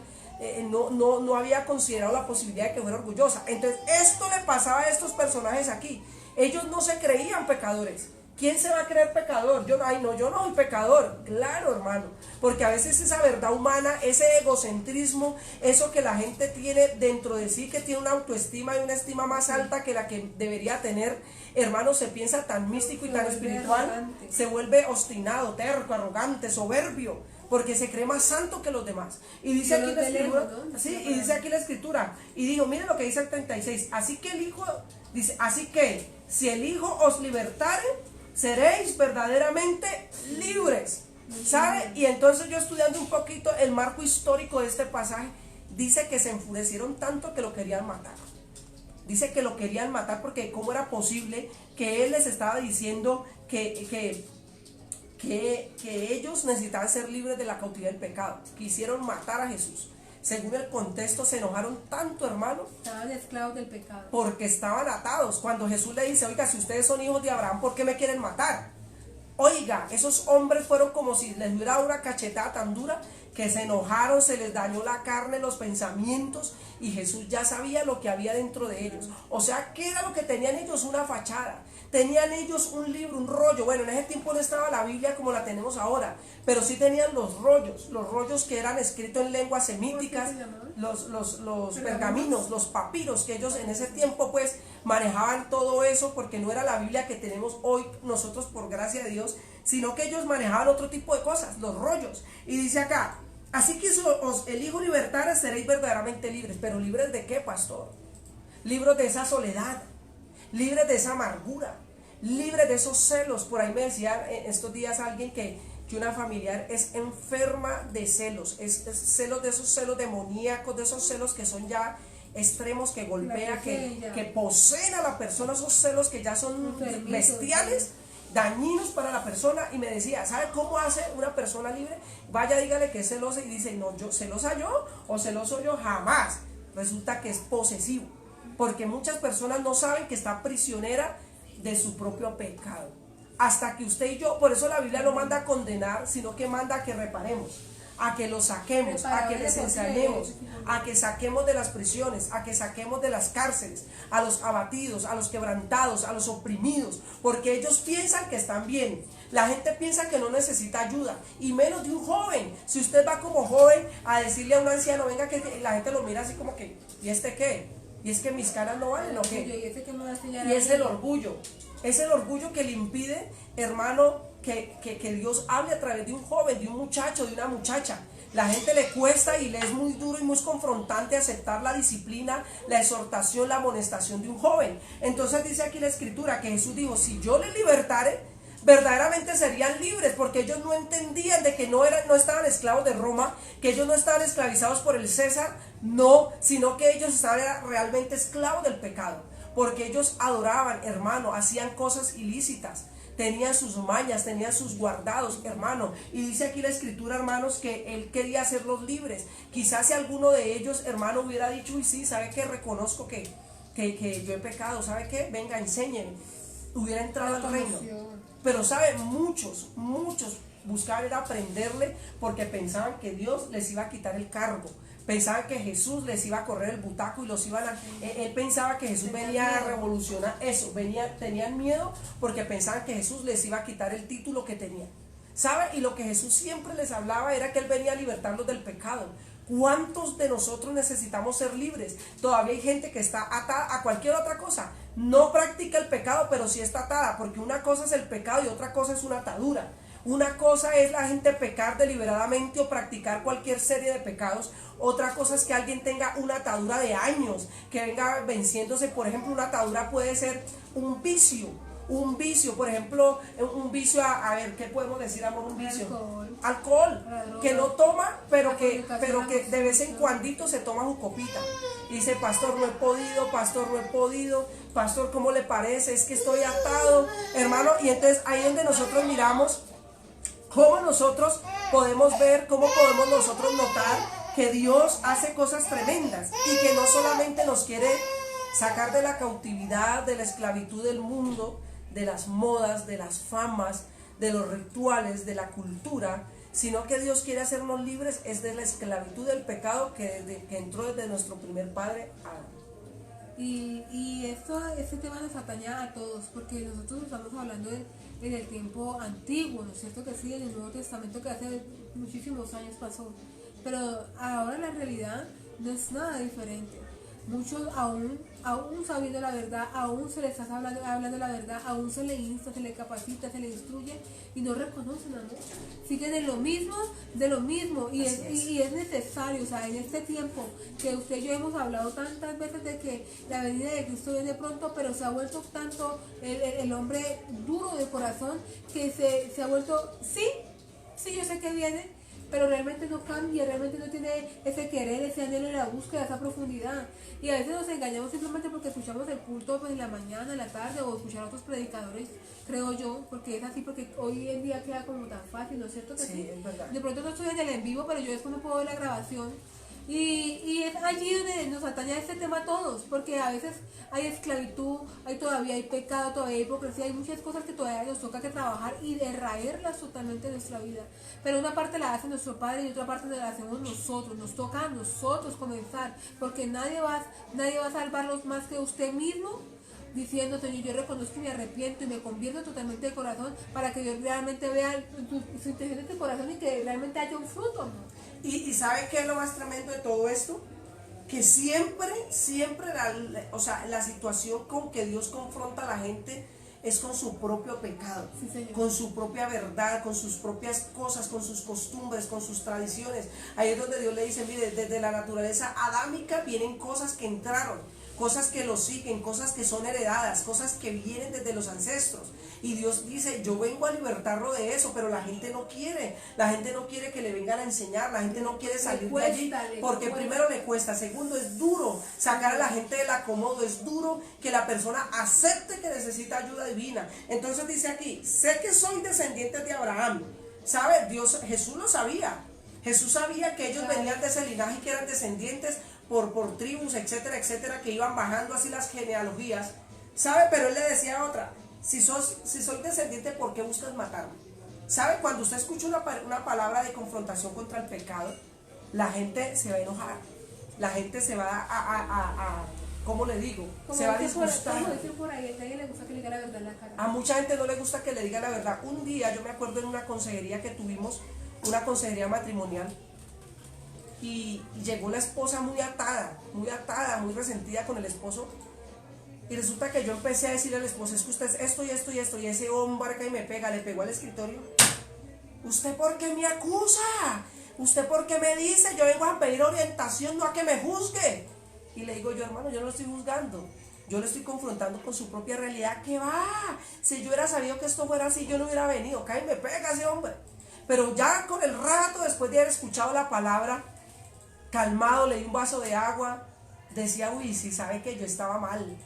No había considerado la posibilidad de que fuera orgullosa. Entonces, esto le pasaba a estos personajes aquí. Ellos no se creían pecadores. ¿Quién se va a creer pecador? Yo no soy pecador. Claro, hermano. Porque a veces esa verdad humana, ese egocentrismo, eso que la gente tiene dentro de sí, que tiene una autoestima y una estima más alta que la que debería tener, hermano, se piensa tan místico y tan espiritual, se vuelve obstinado, terco, arrogante, soberbio, porque se cree más santo que los demás. Y dice aquí la escritura, y dice aquí la escritura, y digo, miren lo que dice el 36, así que el Hijo, dice, así que si el Hijo os libertare, seréis verdaderamente libres, ¿sabe? Y entonces yo estudiando un poquito el marco histórico de este pasaje, dice que se enfurecieron tanto que lo querían matar. Dice que lo querían matar porque cómo era posible que él les estaba diciendo que ellos necesitaban ser libres de la cautividad del pecado. Quisieron matar a Jesús. Según el contexto, se enojaron tanto, hermano. Estaban esclavos del pecado. Porque estaban atados. Cuando Jesús le dice, oiga, si ustedes son hijos de Abraham, ¿por qué me quieren matar? Oiga, esos hombres fueron como si les hubiera dado una cachetada tan dura que se enojaron, se les dañó la carne, los pensamientos, y Jesús ya sabía lo que había dentro de ellos. O sea, ¿qué era lo que tenían ellos? Una fachada. Tenían ellos un libro, un rollo. Bueno, en ese tiempo no estaba la Biblia como la tenemos ahora, pero sí tenían los rollos que eran escritos en lenguas semíticas, los pergaminos, los papiros, que ellos en ese tiempo pues manejaban todo eso, porque no era la Biblia que tenemos hoy nosotros por gracia de Dios, sino que ellos manejaban otro tipo de cosas, los rollos. Y dice acá, así que si os el Hijo libertare, seréis verdaderamente libres. ¿Pero libres de qué, pastor? Libres de esa soledad, libres de esa amargura, libres de esos celos. Por ahí me decía estos días alguien que una familiar es enferma de celos, es celos, de esos celos demoníacos, de esos celos que son ya extremos, que golpea, que poseen a la persona, esos celos que ya son bestiales, dañinos para la persona. Y me decía, ¿sabe cómo hace una persona libre? Vaya, dígale que es celosa, y dice, no, yo celosa yo o celoso yo, jamás. Resulta que es posesivo, porque muchas personas no saben que está prisionera de su propio pecado. Hasta que usted y yo, por eso la Biblia no manda a condenar, sino que manda a que reparemos, a que los saquemos, a que les enseñemos, a que saquemos de las prisiones, a que saquemos de las cárceles, a los abatidos, a los quebrantados, a los oprimidos, porque ellos piensan que están bien. La gente piensa que no necesita ayuda, y menos de un joven. Si usted va como joven a decirle a un anciano, venga, que la gente lo mira así como que, ¿y este qué? ¿Y es que mis caras no valen o qué? Y es el orgullo. Es el orgullo que le impide, hermano, que Dios hable a través de un joven, de un muchacho, de una muchacha. La gente le cuesta y le es muy duro y muy confrontante aceptar la disciplina, la exhortación, la amonestación de un joven. Entonces dice aquí la escritura que Jesús dijo, si yo les libertare, verdaderamente serían libres, porque ellos no entendían de que no estaban esclavos de Roma, que ellos no estaban esclavizados por el César, no, sino que ellos estaban realmente esclavos del pecado. Porque ellos adoraban, hermano, hacían cosas ilícitas, tenían sus mañas, tenían sus guardados, hermano. Y dice aquí la escritura, hermanos, que él quería hacerlos libres. Quizás si alguno de ellos, hermano, hubiera dicho, uy, sí, ¿sabe qué? Reconozco que yo he pecado, ¿sabe qué? Venga, enséñeme. Hubiera entrado al reino. Pero, ¿sabe? Muchos buscaban era aprenderle porque pensaban que Dios les iba a quitar el cargo. Pensaban que Jesús les iba a correr el butaco y los iban a... Él pensaba que Jesús venía a revolucionar eso. Tenían miedo porque pensaban que Jesús les iba a quitar el título que tenían. ¿Sabe? Y lo que Jesús siempre les hablaba era que Él venía a libertarlos del pecado. ¿Cuántos de nosotros necesitamos ser libres? Todavía hay gente que está atada a cualquier otra cosa. No practica el pecado, pero sí está atada, porque una cosa es el pecado y otra cosa es una atadura. Una cosa es la gente pecar deliberadamente o practicar cualquier serie de pecados. Otra cosa es que alguien tenga una atadura de años, que venga venciéndose. Por ejemplo, una atadura puede ser un vicio. Un vicio, por ejemplo, un vicio a ver, ¿qué podemos decir, amor? Un vicio. Alcohol, que no toma, pero que de vez en cuandito se toma su copita. Y dice, pastor, no he podido, pastor, ¿cómo le parece? Es que estoy atado, hermano. Y entonces ahí es donde nosotros miramos ¿Cómo nosotros podemos ver, cómo podemos nosotros notar que Dios hace cosas tremendas y que no solamente nos quiere sacar de la cautividad, de la esclavitud del mundo, de las modas, de las famas, de los rituales, de la cultura, sino que Dios quiere hacernos libres es de la esclavitud del pecado que entró desde nuestro primer padre Adán? Este tema nos atañe a todos, porque nosotros estamos hablando en el tiempo antiguo, ¿no es cierto que sí? En el Nuevo Testamento que hace muchísimos años pasó. Pero ahora la realidad no es nada diferente. Muchos aún sabiendo la verdad, aún se les está hablando la verdad, aún se le insta, se le capacita, se le instruye y no reconocen amor. Siguen de lo mismo y es necesario, o sea, en este tiempo que usted y yo hemos hablado tantas veces de que la venida de Cristo viene pronto, pero se ha vuelto tanto el hombre duro de corazón que se ha vuelto, sí, yo sé que viene, pero realmente no cambia, realmente no tiene ese querer, ese anhelo en la búsqueda, esa profundidad. Y a veces nos engañamos simplemente porque escuchamos el culto pues, en la mañana, en la tarde, o escuchar a otros predicadores, creo yo, porque es así, porque hoy en día queda como tan fácil, ¿no es cierto que sí? Es verdad. De pronto no estoy en el en vivo, pero yo después no puedo ver la grabación. Y es allí donde nos atañe este tema a todos, porque a veces hay esclavitud, todavía hay pecado, todavía hay hipocresía, hay muchas cosas que todavía nos toca que trabajar y derraerlas totalmente de nuestra vida. Pero una parte la hace nuestro Padre y otra parte la hacemos nosotros, nos toca a nosotros comenzar, porque nadie va a salvarlos más que usted mismo, diciendo, Señor, yo reconozco y me arrepiento y me convierto totalmente de corazón para que Dios realmente vea su intención de tu corazón y que realmente haya un fruto, amor. Y ¿sabe qué es lo más tremendo de todo esto? Que siempre la situación con que Dios confronta a la gente es con su propio pecado, Sí, con su propia verdad, con sus propias cosas, con sus costumbres, con sus tradiciones. Ahí es donde Dios le dice, mire, desde la naturaleza adámica vienen cosas que entraron, cosas que lo siguen, cosas que son heredadas, cosas que vienen desde los ancestros. Y Dios dice, yo vengo a libertarlo de eso, pero la gente no quiere que le vengan a enseñar, la gente no quiere salir de allí, porque primero le cuesta, segundo es duro sacar a la gente del acomodo, es duro que la persona acepte que necesita ayuda divina. Entonces dice aquí, sé que soy descendiente de Abraham, ¿sabe? Jesús lo sabía, Jesús sabía que ellos venían de ese linaje y que eran descendientes por tribus, etcétera, etcétera, que iban bajando así las genealogías, ¿sabe? Pero él le decía a otra, si soy descendiente, ¿por qué buscas matarme? ¿Sabe? Cuando usted escucha una palabra de confrontación contra el pecado, la gente se va a enojar, la gente se va a ¿cómo le digo? Se va a disgustar. Por ahí, a nadie le gusta que le diga la verdad en la cara. A mucha gente no le gusta que le diga la verdad. Un día yo me acuerdo en una consejería que tuvimos, una consejería matrimonial, y llegó la esposa muy atada, muy resentida con el esposo. Y resulta que yo empecé a decirle al esposo, es que usted es esto y esto y esto, y ese hombre que me pega, le pegó al escritorio. ¿Usted por qué me acusa? ¿Usted por qué me dice? Yo vengo a pedir orientación, no a que me juzgue. Y le digo yo, hermano, yo no lo estoy juzgando, yo lo estoy confrontando con su propia realidad. ¿Qué va? Si yo hubiera sabido que esto fuera así, yo no hubiera venido. Cae y me pega ese hombre. Pero ya con el rato, después de haber escuchado la palabra, calmado, le di un vaso de agua, decía, uy, sí, sabe que yo estaba mal.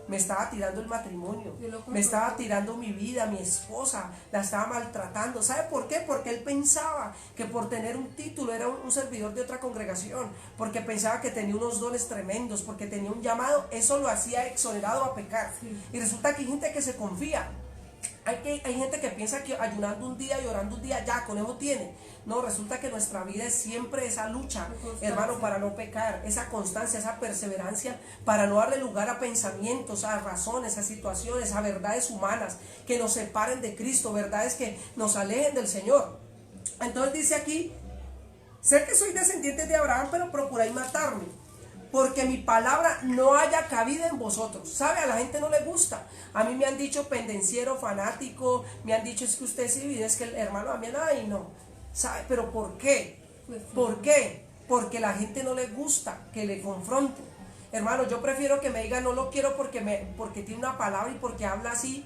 Me estaba tirando el matrimonio, me estaba tirando mi vida, mi esposa, la estaba maltratando. ¿Sabe por qué? Porque él pensaba que por tener un título era un servidor de otra congregación, porque pensaba que tenía unos dones tremendos, porque tenía un llamado, eso lo hacía exonerado a pecar. Sí. Y resulta que hay gente que se confía. Hay gente que piensa que ayunando un día y orando un día, ya, con eso tiene. No, resulta que nuestra vida es siempre esa lucha, hermano, para no pecar, esa constancia, esa perseverancia, para no darle lugar a pensamientos, a razones, a situaciones, a verdades humanas que nos separen de Cristo, verdades que nos alejen del Señor. Entonces dice aquí, sé que soy descendiente de Abraham, pero procuráis matarme, porque mi palabra no haya cabida en vosotros. ¿Sabe? A la gente no le gusta. A mí me han dicho pendenciero, fanático, me han dicho es que usted sí, es que el hermano a mí, ay no. ¿Sabe? ¿Pero por qué? Pues sí. ¿Por qué? Porque la gente no le gusta que le confronte. Hermano, yo prefiero que me digan no lo quiero porque tiene una palabra y porque habla así,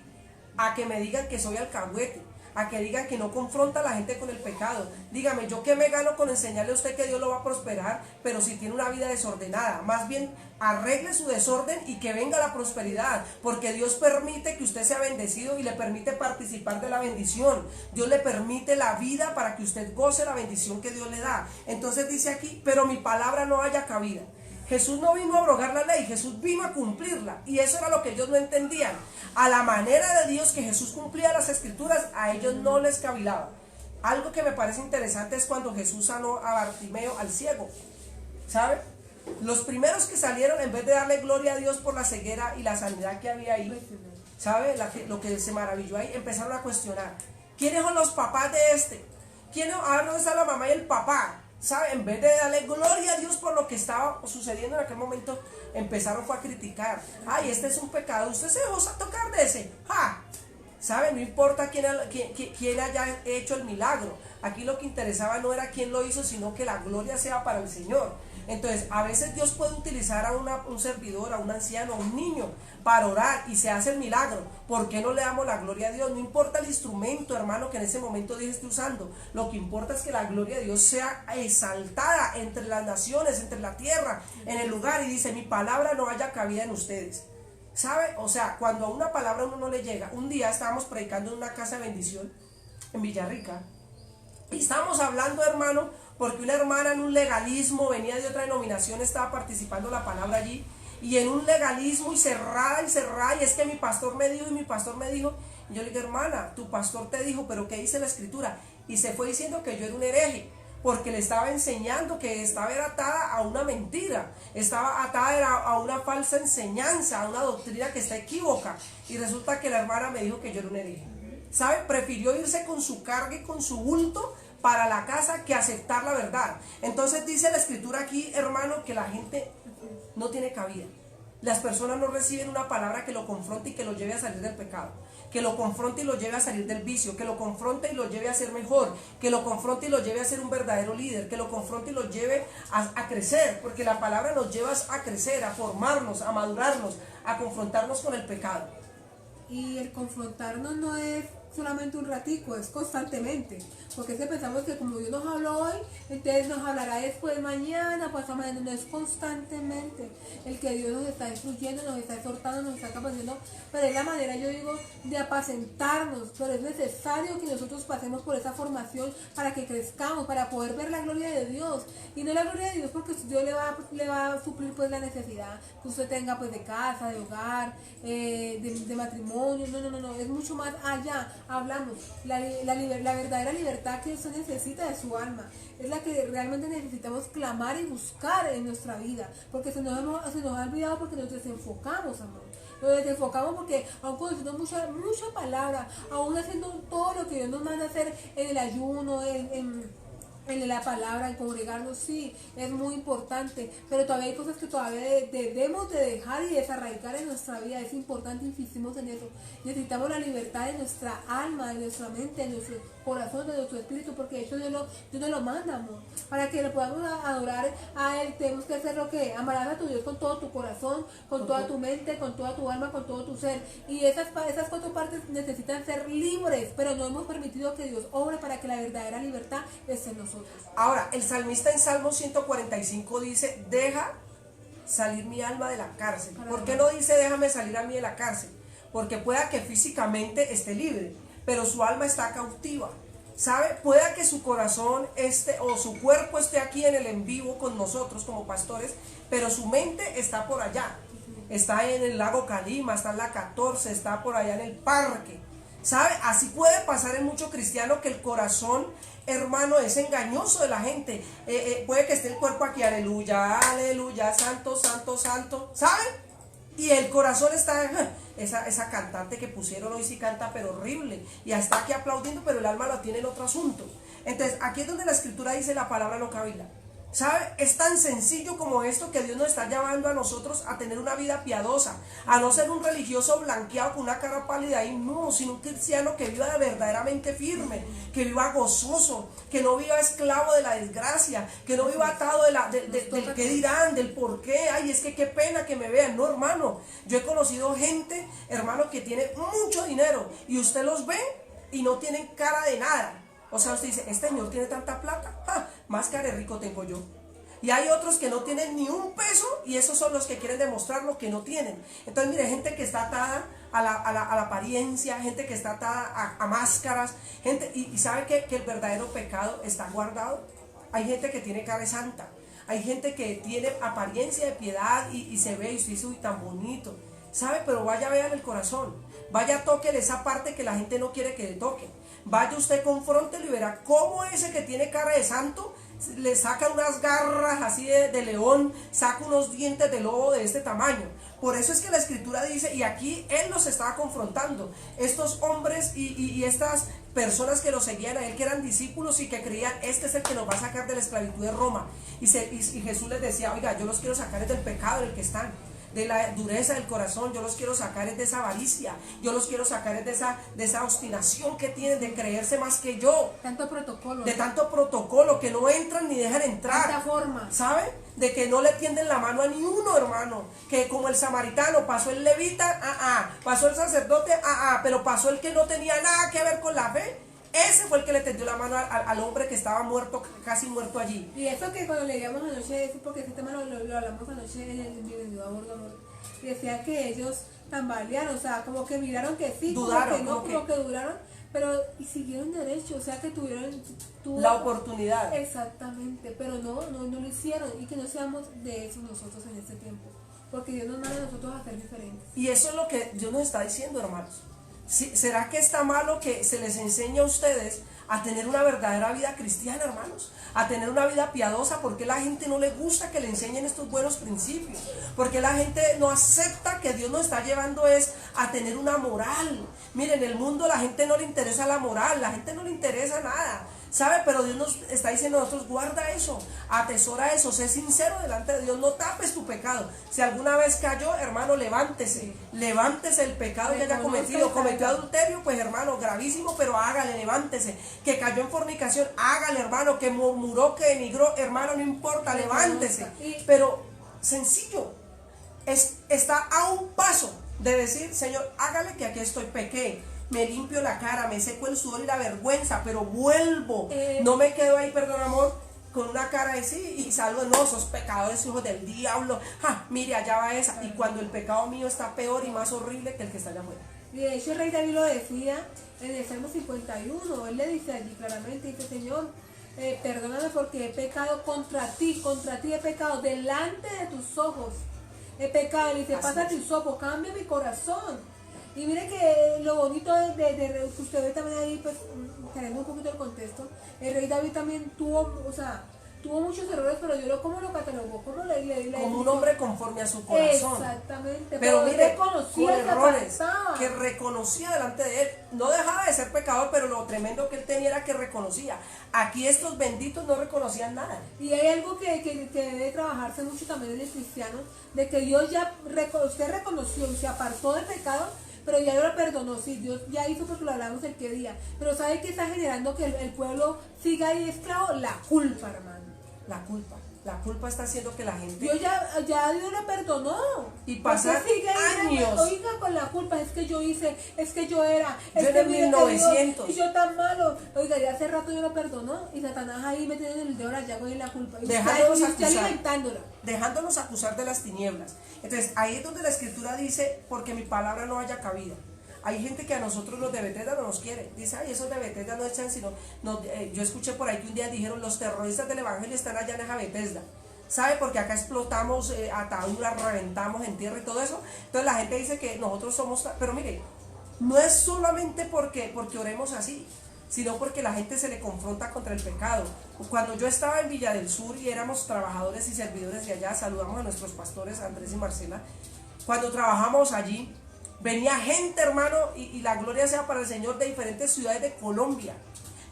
a que me digan que soy alcahuete, a que digan que no confronta a la gente con el pecado. Dígame, ¿yo qué me gano con enseñarle a usted que Dios lo va a prosperar, pero si tiene una vida desordenada? Más bien, arregle su desorden y que venga la prosperidad, porque Dios permite que usted sea bendecido y le permite participar de la bendición. Dios le permite la vida para que usted goce la bendición que Dios le da. Entonces dice aquí, pero mi palabra no haya cabida. Jesús no vino a abrogar la ley, Jesús vino a cumplirla, y eso era lo que ellos no entendían. A la manera de Dios que Jesús cumplía las escrituras, a ellos no les cabilaba. Algo que me parece interesante es cuando Jesús sanó a Bartimeo, al ciego, ¿sabe? Los primeros que salieron, en vez de darle gloria a Dios por la ceguera y la sanidad que había ahí, ¿sabe? Lo que se maravilló ahí, empezaron a cuestionar: ¿quiénes son los papás de este? A ver, ¿dónde está la mamá y el papá? ¿Sabe? En vez de darle gloria a Dios por lo que estaba sucediendo en aquel momento, empezaron a criticar. Ay, este es un pecado, usted se dejó tocar de ese. ¡Ja! ¿Sabe? No importa quién haya hecho el milagro. Aquí lo que interesaba no era quién lo hizo, sino que la gloria sea para el Señor. Entonces, a veces Dios puede utilizar a un servidor, a un anciano, a un niño para orar y se hace el milagro. ¿Por qué no le damos la gloria a Dios? No importa el instrumento, hermano, que en ese momento Dios esté usando. Lo que importa es que la gloria de Dios sea exaltada entre las naciones, entre la tierra, en el lugar. Y dice: mi palabra no haya cabida en ustedes. ¿Sabe? O sea, cuando a una palabra a uno no le llega. Un día estábamos predicando en una casa de bendición en Villarrica. Y estábamos hablando, hermano, porque una hermana en un legalismo, venía de otra denominación, estaba participando la palabra allí, y en un legalismo y cerrada, y es que mi pastor me dijo, y yo le dije: hermana, tu pastor te dijo, pero ¿qué dice la escritura? Y se fue diciendo que yo era un hereje, porque le estaba enseñando que estaba atada a una mentira, estaba atada a una falsa enseñanza, a una doctrina que está equívoca, y resulta que la hermana me dijo que yo era un hereje. ¿Sabe? Prefirió irse con su carga y con su bulto para la casa que aceptar la verdad. Entonces dice la escritura aquí, hermano, que la gente no tiene cabida. Las personas no reciben una palabra que lo confronte y que lo lleve a salir del pecado, que lo confronte y lo lleve a salir del vicio, que lo confronte y lo lleve a ser mejor, que lo confronte y lo lleve a ser un verdadero líder, que lo confronte y lo lleve a crecer, porque la palabra nos lleva a crecer, a formarnos, a madurarnos, a confrontarnos con el pecado. Y el confrontarnos no es solamente un ratico, es constantemente, porque es que pensamos que como Dios nos habló hoy, entonces nos hablará después, mañana, pasado mañana. No, es constantemente el que Dios nos está instruyendo, nos está exhortando, nos está capacitando, pero es la manera, yo digo, de apacentarnos. Pero es necesario que nosotros pasemos por esa formación para que crezcamos, para poder ver la gloria de Dios, y no la gloria de Dios porque Dios le va a suplir pues la necesidad que usted tenga pues de casa, de hogar, de matrimonio. No, es mucho más allá. Hablamos, la verdadera libertad que usted necesita de su alma, es la que realmente necesitamos clamar y buscar en nuestra vida, porque se nos ha olvidado, porque nos desenfocamos, amor. Nos desenfocamos porque aún conociendo mucha palabra, aún haciendo todo lo que Dios nos manda hacer en el ayuno, en la palabra, en congregarnos, sí, es muy importante, pero todavía hay cosas que todavía debemos de dejar y desarraigar en nuestra vida. Es importante, insistimos en eso. Necesitamos la libertad de nuestra alma, de nuestra mente, de nuestro corazón, de nuestro espíritu, porque eso Dios nos lo manda, amor. Para que le podamos adorar a Él, tenemos que hacer lo que: amarás a tu Dios con todo tu corazón, con toda tu mente, con toda tu alma, con todo tu ser. Y esas cuatro partes necesitan ser libres, pero no hemos permitido que Dios obre para que la verdadera libertad esté en nosotros. Ahora, el salmista en Salmo 145 dice: deja salir mi alma de la cárcel. ¿Por qué no dice déjame salir a mí de la cárcel? Porque pueda que físicamente esté libre, pero su alma está cautiva. ¿Sabe? Pueda que su corazón o su cuerpo esté aquí en el en vivo con nosotros como pastores, pero su mente está por allá. Está en el lago Calima, está en la 14, está por allá en el parque. ¿Sabe? Así puede pasar en mucho cristiano, que el corazón, hermano, es engañoso de la gente. Puede que esté el cuerpo aquí, aleluya, aleluya, santo, santo, santo, ¿sabe? Y el corazón está, esa cantante que pusieron hoy sí canta pero horrible, y está aquí aplaudiendo, pero el alma la tiene en otro asunto. Entonces aquí es donde la escritura dice: la palabra no cabila. ¿Sabe? Es tan sencillo como esto, que Dios nos está llamando a nosotros a tener una vida piadosa, a no ser un religioso blanqueado con una cara pálida y no, sino un cristiano que viva verdaderamente firme, que viva gozoso, que no viva esclavo de la desgracia, que no viva atado del qué dirán, del por qué. Ay, es que qué pena que me vean. No, hermano, yo he conocido gente, hermano, que tiene mucho dinero y usted los ve y no tienen cara de nada. O sea, usted dice, este señor tiene tanta plata, ¡ja! Más cara de rico tengo yo. Y hay otros que no tienen ni un peso y esos son los que quieren demostrar lo que no tienen. Entonces, mire, gente que está atada a la apariencia, gente que está atada a máscaras, gente, y sabe que el verdadero pecado está guardado. Hay gente que tiene cara de santa, hay gente que tiene apariencia de piedad y se ve y usted dice, uy, tan bonito, ¿sabe? Pero vaya, vea el corazón, vaya, tóquele esa parte que la gente no quiere que le toque. Vaya usted, confróntelo y verá cómo ese que tiene cara de santo le saca unas garras así de león, saca unos dientes de lobo de este tamaño. Por eso es que la escritura dice, y aquí él los estaba confrontando, estos hombres y estas personas que lo seguían a él, que eran discípulos y que creían, este es el que nos va a sacar de la esclavitud de Roma. Y Jesús les decía, oiga, yo los quiero sacar del pecado en el que están, de la dureza del corazón, yo los quiero sacar de esa avaricia, yo los quiero sacar de esa obstinación que tienen de creerse más que yo, tanto protocolo, de tanto protocolo, que no entran ni dejan entrar, tanta forma, ¿sabe? De que no le tienden la mano a ni uno, hermano, que como el samaritano, pasó el levita, pasó el sacerdote, pero pasó el que no tenía nada que ver con la fe. Ese fue el que le tendió la mano al hombre que estaba muerto, casi muerto allí. y eso que cuando leíamos anoche, porque ese tema lo hablamos anoche en el video Abordo Amor, decía que ellos tambalearon, o sea, como que miraron que sí, Dudaron, como que duraron, pero y siguieron derecho, o sea que tuvieron la oportunidad. Exactamente, pero no lo hicieron, y que no seamos de eso nosotros en este tiempo, porque Dios nos manda a nosotros a ser diferentes. Y eso es lo que Dios nos está diciendo, hermanos. ¿Será que está malo que se les enseñe a ustedes a tener una verdadera vida cristiana, hermanos? A tener una vida piadosa. ¿Por qué la gente no le gusta que le enseñen estos buenos principios? Porque la gente no acepta que Dios nos está llevando es a tener una moral. Miren, en el mundo la gente no le interesa la moral, la gente no le interesa nada, ¿sabe? Pero Dios nos está diciendo a nosotros, guarda eso, atesora eso, sé sincero delante de Dios, no tapes tu pecado. Si alguna vez cayó, hermano, levántese el pecado que haya cometido. Cometió adulterio, pues hermano, gravísimo, pero hágale, levántese. Que cayó en fornicación, hágale, hermano. Que murmuró, que emigró, hermano, no importa, levántese. Pero sencillo, está a un paso de decir, Señor, hágale que aquí estoy, pequé, me limpio la cara, me seco el sudor y la vergüenza, pero vuelvo, no me quedo ahí, perdón amor, con una cara de sí y salgo, no, esos pecadores, hijos del diablo, mire, allá va esa, y cuando el pecado mío está peor y más horrible que el que está allá afuera. Y de hecho el rey David lo decía en el Salmo 51, él le dice allí claramente, dice, Señor, perdóname porque he pecado contra ti he pecado delante de tus ojos, he pecado, y dice, pasa tus ojos, cambia mi corazón. Y mire que lo bonito de que usted ve también ahí, pues, teniendo un poquito el contexto, el rey David también tuvo muchos errores, pero Dios ¿cómo lo catalogó? ¿Cómo como un hombre conforme a su corazón. Exactamente. Pero mire, reconocía con errores que reconocía delante de él. No dejaba de ser pecador, pero lo tremendo que él tenía era que reconocía. Aquí estos benditos no reconocían nada. Y hay algo que debe trabajarse mucho también en el cristiano, de que Dios usted reconoció y se apartó del pecado, pero ya lo perdonó, sí, Dios ya hizo porque lo hablamos el que día. Pero ¿sabe qué está generando que el pueblo siga ahí esclavo? La culpa, hermano. La culpa está haciendo que la gente... Dios ya Dios le perdonó. Y pasan años. Oiga, con la culpa, es que yo hice, es que yo era... Yo en el 1900. Y yo tan malo. Oiga, ya hace rato Dios lo perdonó. Y Satanás ahí metiendo en el dedo la llaga y la culpa. Y dejándonos acusar de las tinieblas. Entonces, ahí es donde la Escritura dice, porque mi palabra no haya cabida. Hay gente que a nosotros los de Bethesda no nos quiere. Dice, ay, esos de Bethesda no echan sino... yo escuché por ahí que un día dijeron, los terroristas del Evangelio están allá en esa Bethesda. ¿Sabe? Porque acá explotamos ataduras, reventamos en tierra y todo eso. Entonces la gente dice que nosotros somos... Pero mire, no es solamente porque oremos así, sino porque la gente se le confronta contra el pecado. Cuando yo estaba en Villa del Sur y éramos trabajadores y servidores de allá, saludamos a nuestros pastores Andrés y Marcela. Cuando trabajamos allí, venía gente, hermano, y la gloria sea para el Señor, de diferentes ciudades de Colombia.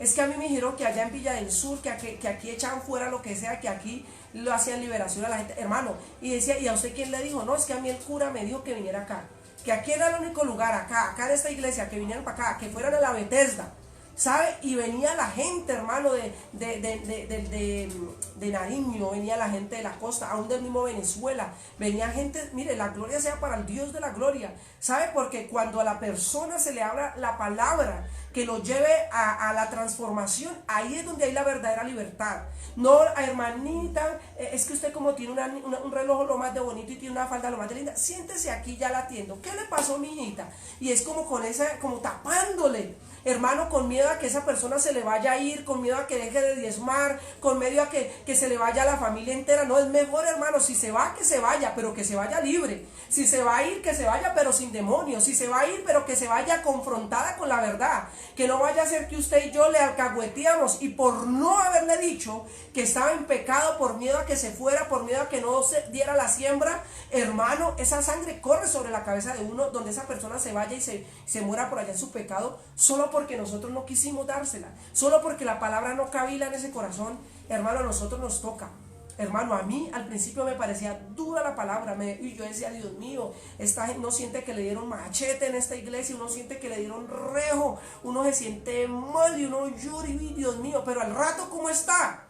Es que a mí me dijeron que allá en Villa del Sur, que aquí echaban fuera lo que sea, que aquí lo hacían liberación a la gente, hermano. Y decía, ¿y a usted quién le dijo? No, es que a mí el cura me dijo que viniera acá, que aquí era el único lugar, acá en esta iglesia, que vinieran para acá, que fueran a la Bethesda. ¿sabe? Y venía la gente, hermano, de Nariño, venía la gente de la costa, aún del mismo Venezuela, venía gente, mire, la gloria sea para el Dios de la gloria, ¿sabe? Porque cuando a la persona se le habla la palabra que lo lleve a la transformación, ahí es donde hay la verdadera libertad. No, hermanita, es que usted como tiene un reloj lo más de bonito y tiene una falda lo más de linda, siéntese aquí, ya la atiendo. ¿Qué le pasó, mi hijita? Y es como con esa, como tapándole, hermano, con miedo a que esa persona se le vaya a ir, con miedo a que deje de diezmar, con miedo a que se le vaya a la familia entera. No, es mejor, hermano, si se va, que se vaya, pero que se vaya libre. Si se va a ir, que se vaya, pero sin demonios. Si se va a ir, pero que se vaya confrontada con la verdad. Que no vaya a ser que usted y yo le alcahueteamos y por no haberle dicho que estaba en pecado, por miedo a que se fuera, por miedo a que no se diera la siembra, hermano, esa sangre corre sobre la cabeza de uno, donde esa persona se vaya y se muera por allá en su pecado, solo porque nosotros no quisimos dársela, solo porque la palabra no cabila en ese corazón. Hermano, a nosotros nos toca. Hermano, a mí al principio me parecía dura la palabra, y yo decía, Dios mío, esta gente no siente que le dieron machete en esta iglesia, uno siente que le dieron rejo, uno se siente mal y uno llora y Dios mío, pero al rato, ¿cómo está?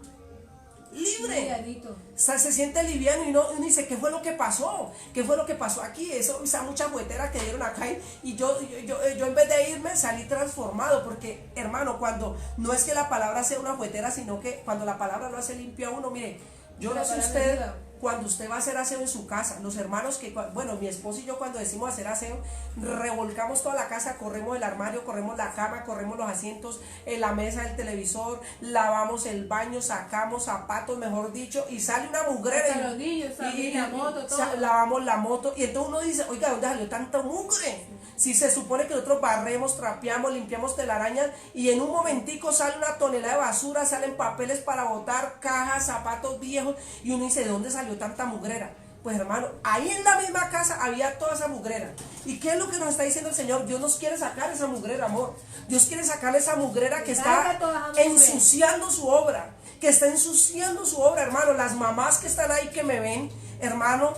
Libre, o sea, se siente liviano y uno dice, ¿qué fue lo que pasó? ¿Qué fue lo que pasó aquí? Esa mucha juguetera que dieron acá y yo en vez de irme salí transformado, porque hermano, cuando no es que la palabra sea una juguetera, sino que cuando la palabra lo hace limpio a uno, mire, yo no sé usted, cuando usted va a hacer aseo en su casa, los hermanos que, bueno, mi esposo y yo cuando decimos hacer aseo, revolcamos toda la casa, corremos el armario, corremos la cama, corremos los asientos, la mesa del televisor, lavamos el baño, sacamos zapatos, mejor dicho, y sale una mugrera. Los niños, la moto, todo. Lavamos la moto, y entonces uno dice, oiga, ¿dónde salió tanta mugre? Si se supone que nosotros barremos, trapeamos, limpiamos telarañas y en un momentico sale una tonelada de basura, salen papeles para botar, cajas, zapatos viejos y uno dice, ¿de dónde salió tanta mugrera? Pues hermano, ahí en la misma casa había toda esa mugrera. ¿Y qué es lo que nos está diciendo el Señor? Dios nos quiere sacar esa mugrera, amor. Dios quiere sacar esa mugrera que está ensuciando su obra, que está ensuciando su obra, hermano. Las mamás que están ahí que me ven, hermano,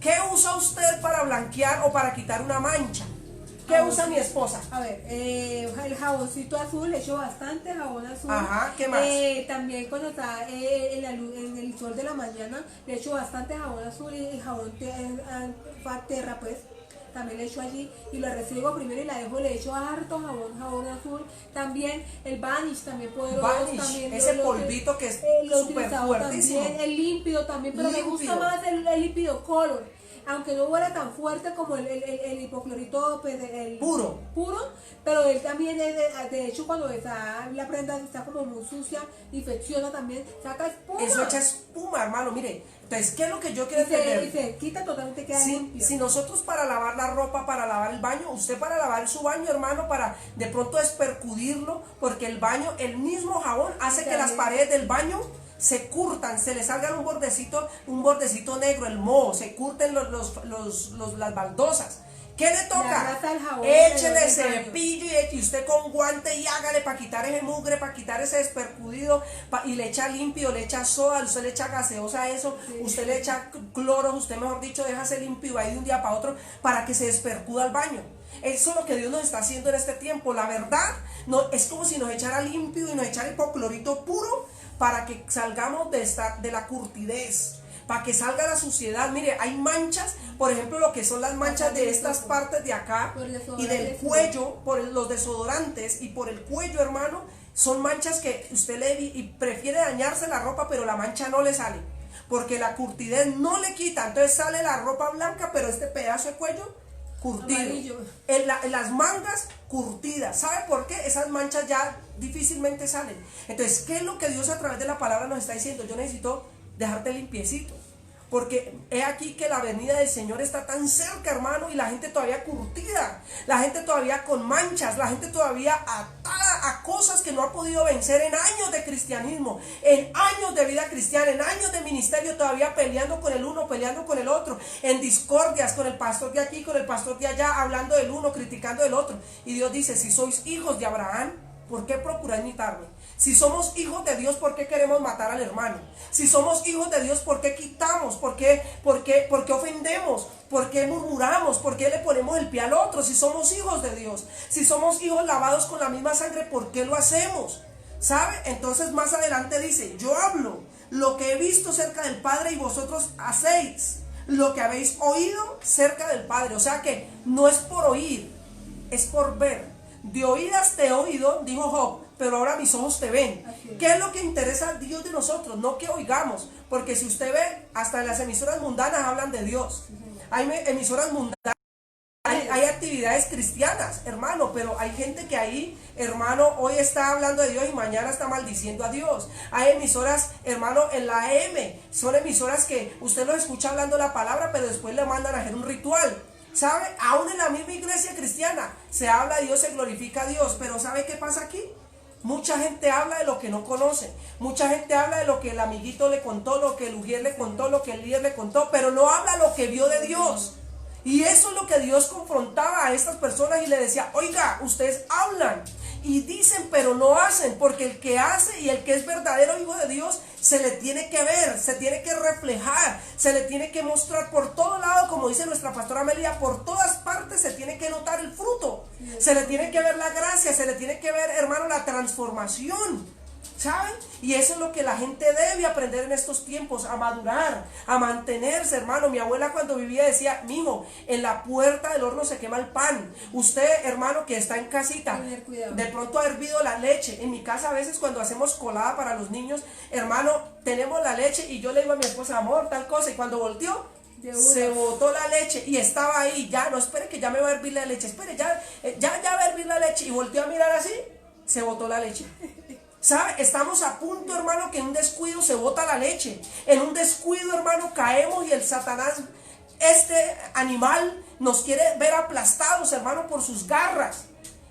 ¿qué usa usted para blanquear o para quitar una mancha? ¿Qué usa mi esposa? A ver, el jaboncito azul, le echo bastante jabón azul. Ajá, ¿qué más? También cuando está en el sol de la mañana, le echo bastante jabón azul y jabón terra, pues. También le echo allí y lo recibo primero y la dejo, le echo harto jabón azul. También el Vanish, también poderoso. Vanish, también ese polvito que es súper fuertísimo. También, el límpido también, pero límpido. me gusta más el límpido color. Aunque no huele tan fuerte como el hipoclorito, pues, el puro, pero él también, de hecho, cuando está la prenda está como muy sucia, infecciosa también, saca espuma. Eso echa espuma, hermano, mire. Entonces, ¿qué es lo que yo quiero entender? Y se quita totalmente, queda limpio. Si nosotros para lavar la ropa, para lavar el baño, usted para lavar su baño, hermano, para de pronto despercudirlo, porque el baño, el mismo jabón hace que las paredes del baño se curtan, se le salgan un bordecito negro, el moho, se curten las baldosas. ¿Qué le toca? Échele cepillo y usted con guante y hágale para quitar ese mugre, para quitar ese despercudido, y le echa limpio, le echa soda, usted le echa gaseosa a eso, sí. Usted le echa cloro, usted mejor dicho, déjase limpio ahí de un día para otro para que se despercuda el baño. Eso es lo que Dios nos está haciendo en este tiempo. La verdad, no, es como si nos echara limpio y nos echara hipoclorito puro para que salgamos de la curtidez, para que salga la suciedad. Mire, hay manchas, por ejemplo, lo que son las manchas de estas partes de acá y del cuello, por los desodorantes y por el cuello, hermano, son manchas que usted y prefiere dañarse la ropa, pero la mancha no le sale, porque la curtidez no le quita, entonces sale la ropa blanca, pero este pedazo de cuello curtido, las mangas curtidas. ¿Sabe por qué? Esas manchas ya difícilmente salen. Entonces, ¿qué es lo que Dios a través de la palabra nos está diciendo? Yo necesito dejarte limpiecito, porque he aquí que la venida del Señor está tan cerca, hermano, y la gente todavía curtida, la gente todavía con manchas, la gente todavía atada a cosas que no ha podido vencer en años de cristianismo, en años de vida cristiana, en años de ministerio, todavía peleando con el uno, peleando con el otro, en discordias con el pastor de aquí, con el pastor de allá, hablando del uno, criticando del otro. Y Dios dice, si sois hijos de Abraham, ¿por qué procurar imitarme? Si somos hijos de Dios, ¿por qué queremos matar al hermano? Si somos hijos de Dios, ¿por qué quitamos? ¿Por qué ofendemos? ¿Por qué murmuramos? ¿Por qué le ponemos el pie al otro? Si somos hijos de Dios, si somos hijos lavados con la misma sangre, ¿por qué lo hacemos? ¿Sabe? Entonces más adelante dice, yo hablo lo que he visto cerca del Padre y vosotros hacéis lo que habéis oído cerca del Padre. O sea que no es por oír, es por ver. De oídas te he oído, dijo Job, pero ahora mis ojos te ven. ¿Qué es lo que interesa a Dios de nosotros? No que oigamos, porque si usted ve, hasta en las emisoras mundanas hablan de Dios. Hay emisoras mundanas. Hay actividades cristianas, hermano, pero hay gente que ahí, hermano, hoy está hablando de Dios y mañana está maldiciendo a Dios. Hay emisoras, hermano, en la AM, son emisoras que usted los escucha hablando la palabra, pero después le mandan a hacer un ritual. ¿Sabe? Aún en la misma iglesia cristiana se habla de Dios, se glorifica a Dios, pero ¿sabe qué pasa aquí? Mucha gente habla de lo que no conoce, mucha gente habla de lo que el amiguito le contó, lo que el ujier le contó, lo que el líder le contó, pero no habla lo que vio de Dios. Y eso es lo que Dios confrontaba a estas personas y le decía, oiga, ustedes hablan y dicen pero no hacen, porque el que hace y el que es verdadero hijo de Dios se le tiene que ver, se tiene que reflejar, se le tiene que mostrar por todo lado, como dice nuestra pastora Amelia, por todas partes se tiene que notar el fruto, se le tiene que ver la gracia, se le tiene que ver, hermano, la transformación. ¿Saben? Y eso es lo que la gente debe aprender en estos tiempos, a madurar, a mantenerse, hermano. Mi abuela cuando vivía decía, mijo, en la puerta del horno se quema el pan. Usted, hermano, que está en casita, de pronto ha hervido la leche. En mi casa a veces cuando hacemos colada para los niños, hermano, tenemos la leche y yo le digo a mi esposa, amor, tal cosa, y cuando volteó, se botó la leche y estaba ahí, ya, no espere que ya me va a hervir la leche, espere, ya va a hervir la leche, y volteó a mirar así, se botó la leche. ¿Sabe? Estamos a punto, hermano, que en un descuido se bota la leche. En un descuido, hermano, caemos y el Satanás, este animal, nos quiere ver aplastados, hermano, por sus garras.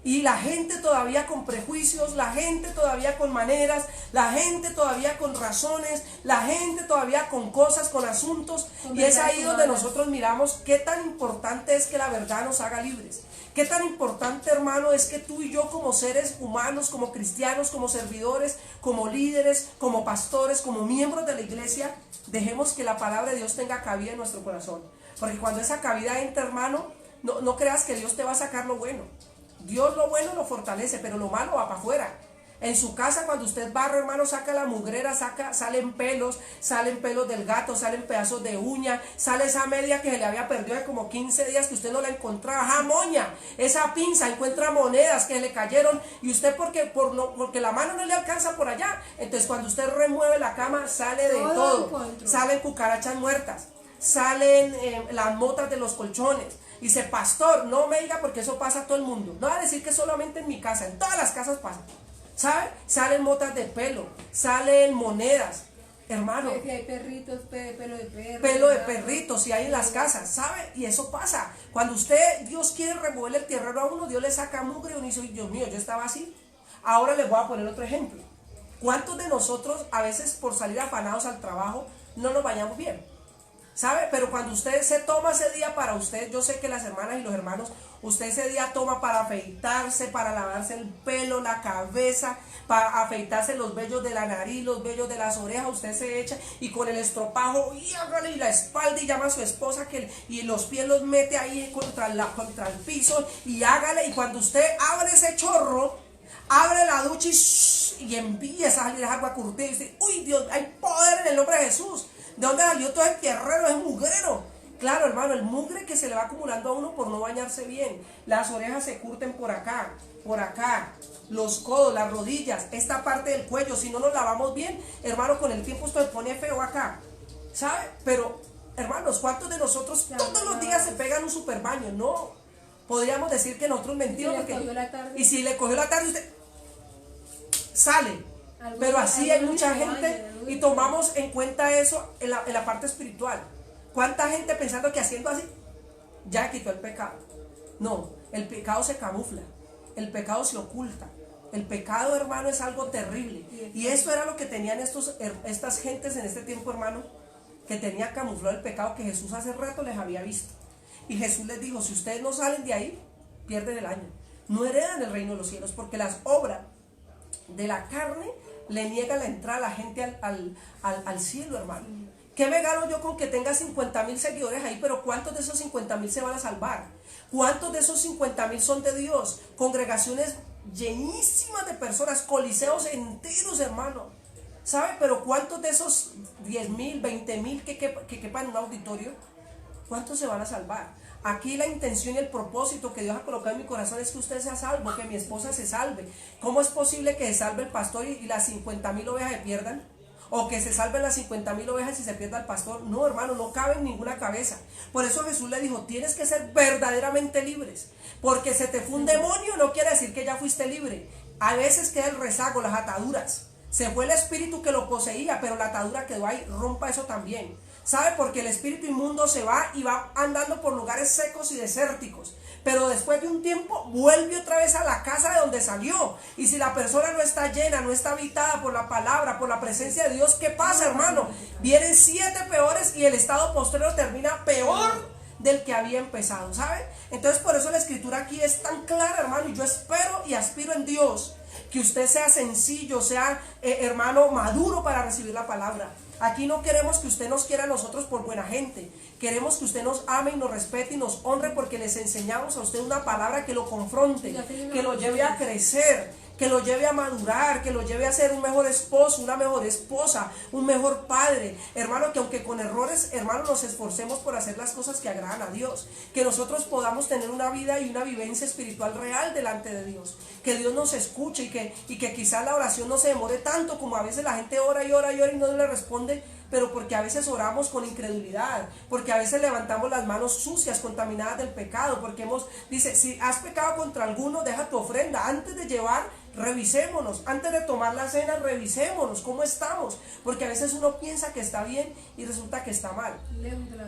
Y la gente todavía con prejuicios, la gente todavía con maneras, la gente todavía con razones, la gente todavía con cosas, con asuntos. Y es ahí donde nosotros miramos qué tan importante es que la verdad nos haga libres. Qué tan importante, hermano, es que tú y yo como seres humanos, como cristianos, como servidores, como líderes, como pastores, como miembros de la iglesia, dejemos que la palabra de Dios tenga cabida en nuestro corazón. Porque cuando esa cabida entra, hermano, no creas que Dios te va a sacar lo bueno. Dios lo bueno lo fortalece, pero lo malo va para afuera. En su casa, cuando usted barre, hermano, saca la mugrera, salen pelos del gato, salen pedazos de uña, sale esa media que se le había perdido de como 15 días que usted no la encontraba, moña, esa pinza, encuentra monedas que le cayeron, y usted porque la mano no le alcanza por allá, entonces cuando usted remueve la cama, sale de todo, salen cucarachas muertas, salen las motas de los colchones. Dice, pastor, no me diga porque eso pasa a todo el mundo, no va a decir que solamente en mi casa, en todas las casas pasa. ¿Sabe? Salen motas de pelo, salen monedas, hermano. Si hay perritos, pelo de perro. Pelo de perritos, si hay en las casas, ¿sabe? Y eso pasa. Cuando Dios quiere removerle el tierrero a uno, Dios le saca mugre y uno dice, Dios mío, yo estaba así. Ahora les voy a poner otro ejemplo. ¿Cuántos de nosotros a veces por salir afanados al trabajo no nos bañamos bien? ¿Sabe? Pero cuando usted se toma ese día para usted, yo sé que las hermanas y los hermanos, usted ese día toma para afeitarse, para lavarse el pelo, la cabeza, para afeitarse los vellos de la nariz, los vellos de las orejas, usted se echa y con el estropajo y hágale y la espalda y llama a su esposa y los pies los mete ahí contra el piso y hágale, y cuando usted abre ese chorro, abre la ducha y empieza a salir agua curtida y dice, uy Dios, hay poder en el nombre de Jesús. ¿De dónde salió todo el tierrero? Es mugrero. Claro, hermano, el mugre que se le va acumulando a uno por no bañarse bien. Las orejas se curten por acá, los codos, las rodillas, esta parte del cuello. Si no nos lavamos bien, hermano, con el tiempo esto se pone feo acá. ¿Sabe? Pero, hermanos, ¿cuántos de nosotros todos los días se pegan un super baño? No. Podríamos decir que nosotros mentimos porque... Y si le cogió la tarde, usted sale. Pero así hay mucha gente y tomamos en cuenta eso en la parte espiritual. ¿Cuánta gente pensando que haciendo así ya quitó el pecado? No, el pecado se camufla, el pecado se oculta. El pecado, hermano, es algo terrible. Y eso era lo que tenían estas gentes en este tiempo, hermano, que tenía camuflado el pecado que Jesús hace rato les había visto. Y Jesús les dijo, si ustedes no salen de ahí, pierden el año. No heredan el reino de los cielos, porque las obras de la carne le niega la entrada a la gente al cielo, hermano. ¿Qué me gano yo con que tenga 50,000 seguidores ahí? Pero ¿cuántos de esos 50,000 se van a salvar? ¿Cuántos de esos 50,000 son de Dios? Congregaciones llenísimas de personas, coliseos enteros, hermano. ¿Sabe? Pero ¿cuántos de esos 10,000, 20,000 que quepan en un auditorio? ¿Cuántos se van a salvar? Aquí la intención y el propósito que Dios ha colocado en mi corazón es que usted sea salvo, que mi esposa se salve. ¿Cómo es posible que se salve el pastor y las 50,000 ovejas se pierdan? O que se salven las 50,000 ovejas y se pierda el pastor. No, hermano, no cabe en ninguna cabeza. Por eso Jesús le dijo, tienes que ser verdaderamente libres. Porque se te fue un demonio no quiere decir que ya fuiste libre. A veces queda el rezago, las ataduras. Se fue el espíritu que lo poseía, pero la atadura quedó ahí. Rompa eso también. ¿Sabe? Porque el espíritu inmundo se va y va andando por lugares secos y desérticos. Pero después de un tiempo vuelve otra vez a la casa de donde salió. Y si la persona no está llena, no está habitada por la palabra, por la presencia de Dios, ¿qué pasa, hermano? Vienen 7 peores y el estado postrero termina peor del que había empezado, ¿sabe? Entonces por eso la escritura aquí es tan clara, hermano. Y yo espero y aspiro en Dios que usted sea sencillo, sea hermano maduro para recibir la palabra. Aquí no queremos que usted nos quiera a nosotros por buena gente. Queremos que usted nos ame y nos respete y nos honre porque les enseñamos a usted una palabra que lo confronte, que lo lleve a crecer, que lo lleve a madurar, que lo lleve a ser un mejor esposo, una mejor esposa, un mejor padre. Hermano, que aunque con errores, hermano, nos esforcemos por hacer las cosas que agradan a Dios. Que nosotros podamos tener una vida y una vivencia espiritual real delante de Dios. Que Dios nos escuche y que quizás la oración no se demore tanto como a veces la gente ora y ora y ora y no le responde. Pero porque a veces oramos con incredulidad, porque a veces levantamos las manos sucias, contaminadas del pecado, porque dice, si has pecado contra alguno, deja tu ofrenda. Antes de llevar, revisémonos. Antes de tomar la cena, revisémonos cómo estamos, porque a veces uno piensa que está bien y resulta que está mal.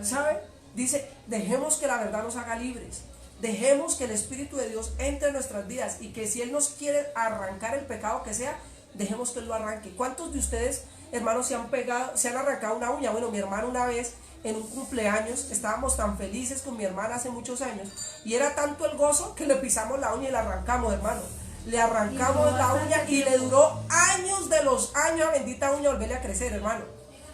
¿Sabe? Dice, dejemos que la verdad nos haga libres. Dejemos que el Espíritu de Dios entre en nuestras vidas y que si Él nos quiere arrancar el pecado que sea, dejemos que Él lo arranque. ¿Cuántos de ustedes, hermanos, se han arrancado una uña? Bueno, mi hermano una vez en un cumpleaños, estábamos tan felices con mi hermana hace muchos años y era tanto el gozo que le pisamos la uña y la arrancamos, hermano. Le arrancamos la uña y le duró años de los años a bendita uña volverle a crecer, hermano.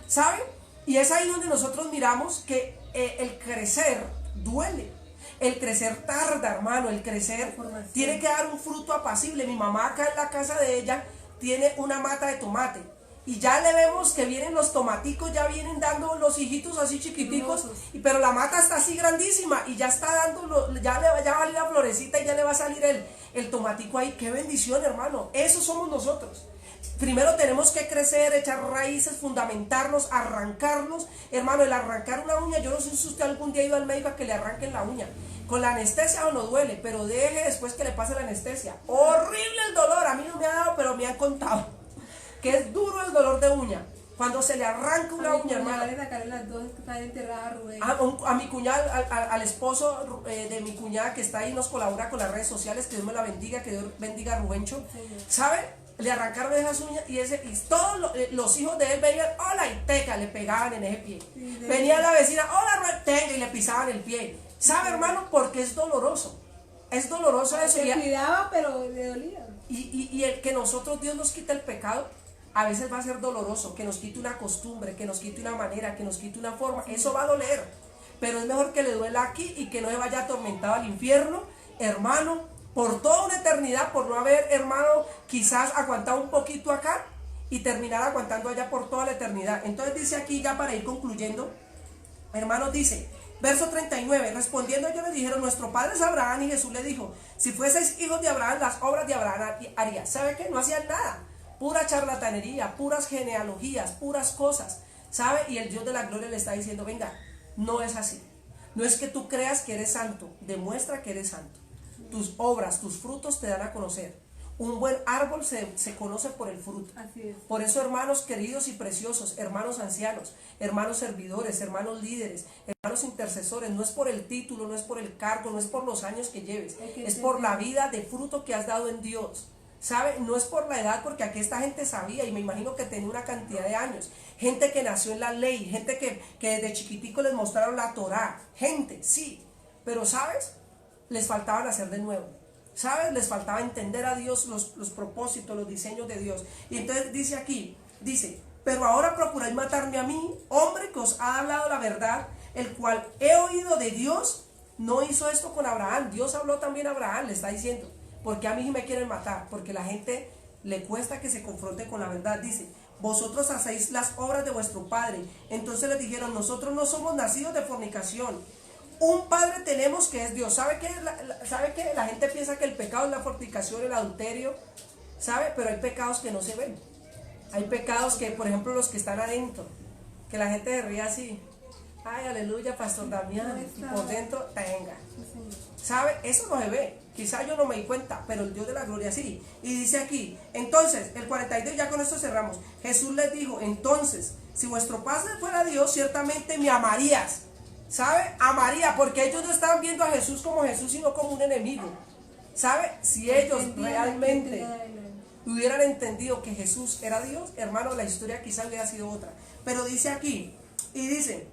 ¿Saben? Y es ahí donde nosotros miramos que el crecer duele. El crecer tarda, hermano. El crecer tiene que dar un fruto apacible. Mi mamá acá en la casa de ella tiene una mata de tomate y ya le vemos que vienen los tomaticos, ya vienen dando los hijitos así chiquiticos, pero la mata está así grandísima y ya está dando, ya va a salir la florecita y ya le va a salir el tomatico ahí. Qué bendición, hermano. Eso somos nosotros. Primero tenemos que crecer, echar raíces, fundamentarnos, arrancarnos. Hermano, el arrancar una uña, yo no sé si usted algún día ha ido al médico a que le arranquen la uña. Con la anestesia o no duele, pero deje después que le pase la anestesia. Horrible el dolor, a mí no me ha dado, pero me han contado que es duro el dolor de uña. Cuando se le arranca una uña, hermano. A mi cuñada, al esposo de mi cuñada que está ahí, nos colabora con las redes sociales, que Dios me la bendiga, que Dios bendiga a Rubencho. ¿Sabe? Le arrancaron esas uñas y todos los hijos de él venían, hola, y teca, le pegaban en ese pie. Venía la vecina, hola, tenga, y le pisaban el pie. ¿Sabe, hermano? Porque es doloroso. Es doloroso eso. Se cuidaba, pero le dolía. Y el que nosotros, Dios nos quita el pecado, a veces va a ser doloroso. Que nos quite una costumbre, que nos quite una manera, que nos quite una forma. Eso va a doler. Pero es mejor que le duela aquí y que no se vaya atormentado al infierno, hermano, por toda una eternidad, por no haber, hermano, quizás aguantado un poquito acá y terminar aguantando allá por toda la eternidad. Entonces dice aquí, ya para ir concluyendo, hermanos, dice, verso 39, respondiendo ellos le dijeron, nuestro padre es Abraham, y Jesús le dijo, si fueseis hijos de Abraham, las obras de Abraham harías. ¿Sabe qué? No hacían nada, pura charlatanería, puras genealogías, puras cosas, ¿sabe? Y el Dios de la gloria le está diciendo, venga, no es así. No es que tú creas que eres santo, demuestra que eres santo. Tus obras, tus frutos te dan a conocer. Un buen árbol se conoce por el fruto. Así es. Por eso, hermanos queridos y preciosos, hermanos ancianos, hermanos servidores, hermanos líderes, hermanos intercesores, no es por el título, no es por el cargo, no es por los años que lleves, es por la vida de fruto que has dado en Dios. ¿Sabe? No es por la edad, porque aquí esta gente sabía, y me imagino que tenía una cantidad de años. Gente que nació en la ley, gente que desde chiquitico les mostraron la Torá. Gente, sí, pero ¿sabes? Les faltaba nacer de nuevo. ¿sabes? Les faltaba entender a Dios, los propósitos, los diseños de Dios. Y entonces dice aquí, dice, pero ahora procuráis matarme a mí, hombre que os ha hablado la verdad, el cual he oído de Dios. No hizo esto con Abraham, Dios habló también a Abraham, le está diciendo, porque a mí me quieren matar, porque la gente le cuesta que se confronte con la verdad. Dice, vosotros hacéis las obras de vuestro padre. Entonces les dijeron, nosotros no somos nacidos de fornicación, un padre tenemos que es Dios. ¿Sabe qué? ¿Sabe qué? La gente piensa que el pecado es la fornicación, el adulterio, ¿sabe? Pero hay pecados que no se ven. Hay pecados que, por ejemplo, los que están adentro, que la gente se ríe así. Ay, aleluya, Pastor Damián. Y por dentro, tenga. ¿Sabe? Eso no se ve. Quizá yo no me di cuenta, pero el Dios de la gloria sí. Y dice aquí, entonces, el 42, ya con esto cerramos. Jesús les dijo, entonces, si vuestro Padre fuera Dios, ciertamente me amarías. ¿Sabe? Amaría, porque ellos no estaban viendo a Jesús como Jesús, sino como un enemigo. ¿Sabe? Si ellos realmente hubieran entendido que Jesús era Dios, hermano, la historia quizá hubiera sido otra. Pero dice aquí, y dice,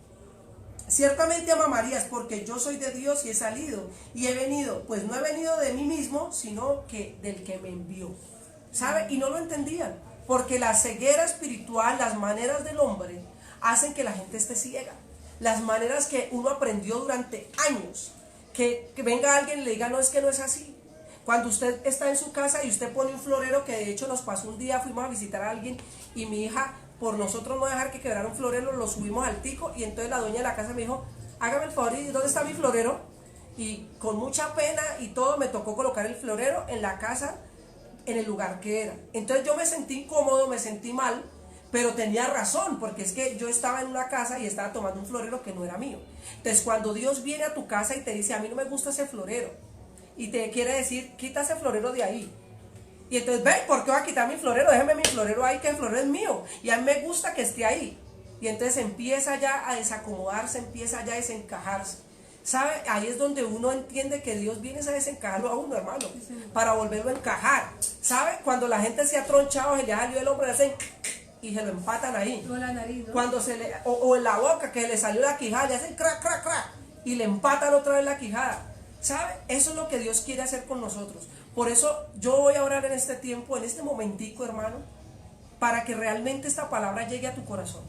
ciertamente me amarías porque yo soy de Dios y he salido y he venido, pues no he venido de mí mismo, sino que del que me envió. ¿Sabe? Y no lo entendían, porque la ceguera espiritual, las maneras del hombre, hacen que la gente esté ciega. Las maneras que uno aprendió durante años, que venga alguien y le diga, no, es que no es así. Cuando usted está en su casa y usted pone un florero, que de hecho nos pasó un día, fuimos a visitar a alguien y mi hija, por nosotros no dejar que quebrara un florero, lo subimos al tico y entonces la dueña de la casa me dijo, hágame el favor, ¿y dónde está mi florero? Y con mucha pena y todo me tocó colocar el florero en la casa, en el lugar que era. Entonces yo me sentí incómodo, me sentí mal, pero tenía razón, porque es que yo estaba en una casa y estaba tomando un florero que no era mío. Entonces cuando Dios viene a tu casa y te dice, a mí no me gusta ese florero, y te quiere decir, quita ese florero de ahí. Y entonces, ven, ¿por qué voy a quitar mi florero? Déjeme mi florero ahí, que el florero es mío. Y a mí me gusta que esté ahí. Y entonces empieza ya a desacomodarse, empieza ya a desencajarse. ¿Sabe? Ahí es donde uno entiende que Dios viene a desencajarlo a uno, hermano, para volverlo a encajar. ¿Sabe? Cuando la gente se ha tronchado, se le salió el hombre, le hacen y se lo empatan ahí. O la nariz, ¿no? Cuando se le, o en la boca, que le salió la quijada, le hacen crack, crack, crack, y le empatan otra vez la quijada. ¿Sabe? Eso es lo que Dios quiere hacer con nosotros. Por eso yo voy a orar en este tiempo, en este momentico, hermano, para que realmente esta palabra llegue a tu corazón.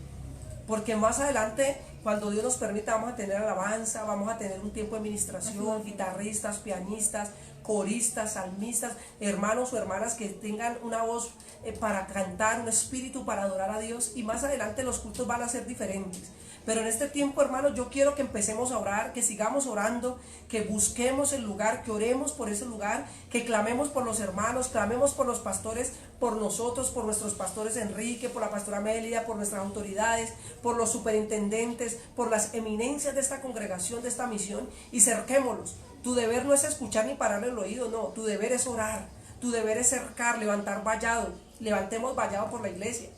Porque más adelante, cuando Dios nos permita, vamos a tener alabanza, vamos a tener un tiempo de ministración, guitarristas, pianistas, coristas, salmistas, hermanos o hermanas que tengan una voz para cantar, un espíritu para adorar a Dios. Y más adelante los cultos van a ser diferentes. Pero en este tiempo, hermanos, yo quiero que empecemos a orar, que sigamos orando, que busquemos el lugar, que oremos por ese lugar, que clamemos por los hermanos, clamemos por los pastores, por nosotros, por nuestros pastores Enrique, por la pastora Mélida, por nuestras autoridades, por los superintendentes, por las eminencias de esta congregación, de esta misión, y cerquémoslos. Tu deber no es escuchar ni pararle el oído, no, tu deber es orar, tu deber es cercar, levantar vallado, levantemos vallado por la iglesia.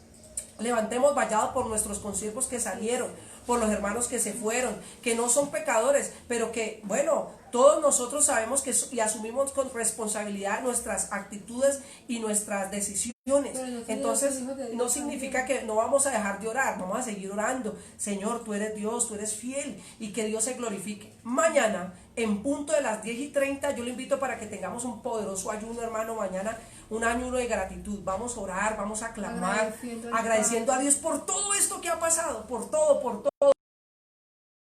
Levantemos vallado por nuestros consiervos que salieron, por los hermanos que se fueron, que no son pecadores, pero que, bueno, todos nosotros sabemos que y asumimos con responsabilidad nuestras actitudes y nuestras decisiones. Entonces, no significa que no vamos a dejar de orar, vamos a seguir orando. Señor, tú eres Dios, tú eres fiel, y que Dios se glorifique. Mañana, en punto de las 10:30, yo le invito para que tengamos un poderoso ayuno, hermano, mañana, un ayuno de gratitud. Vamos a orar, vamos a clamar, agradeciendo a Dios por todo esto que ha pasado, por todo.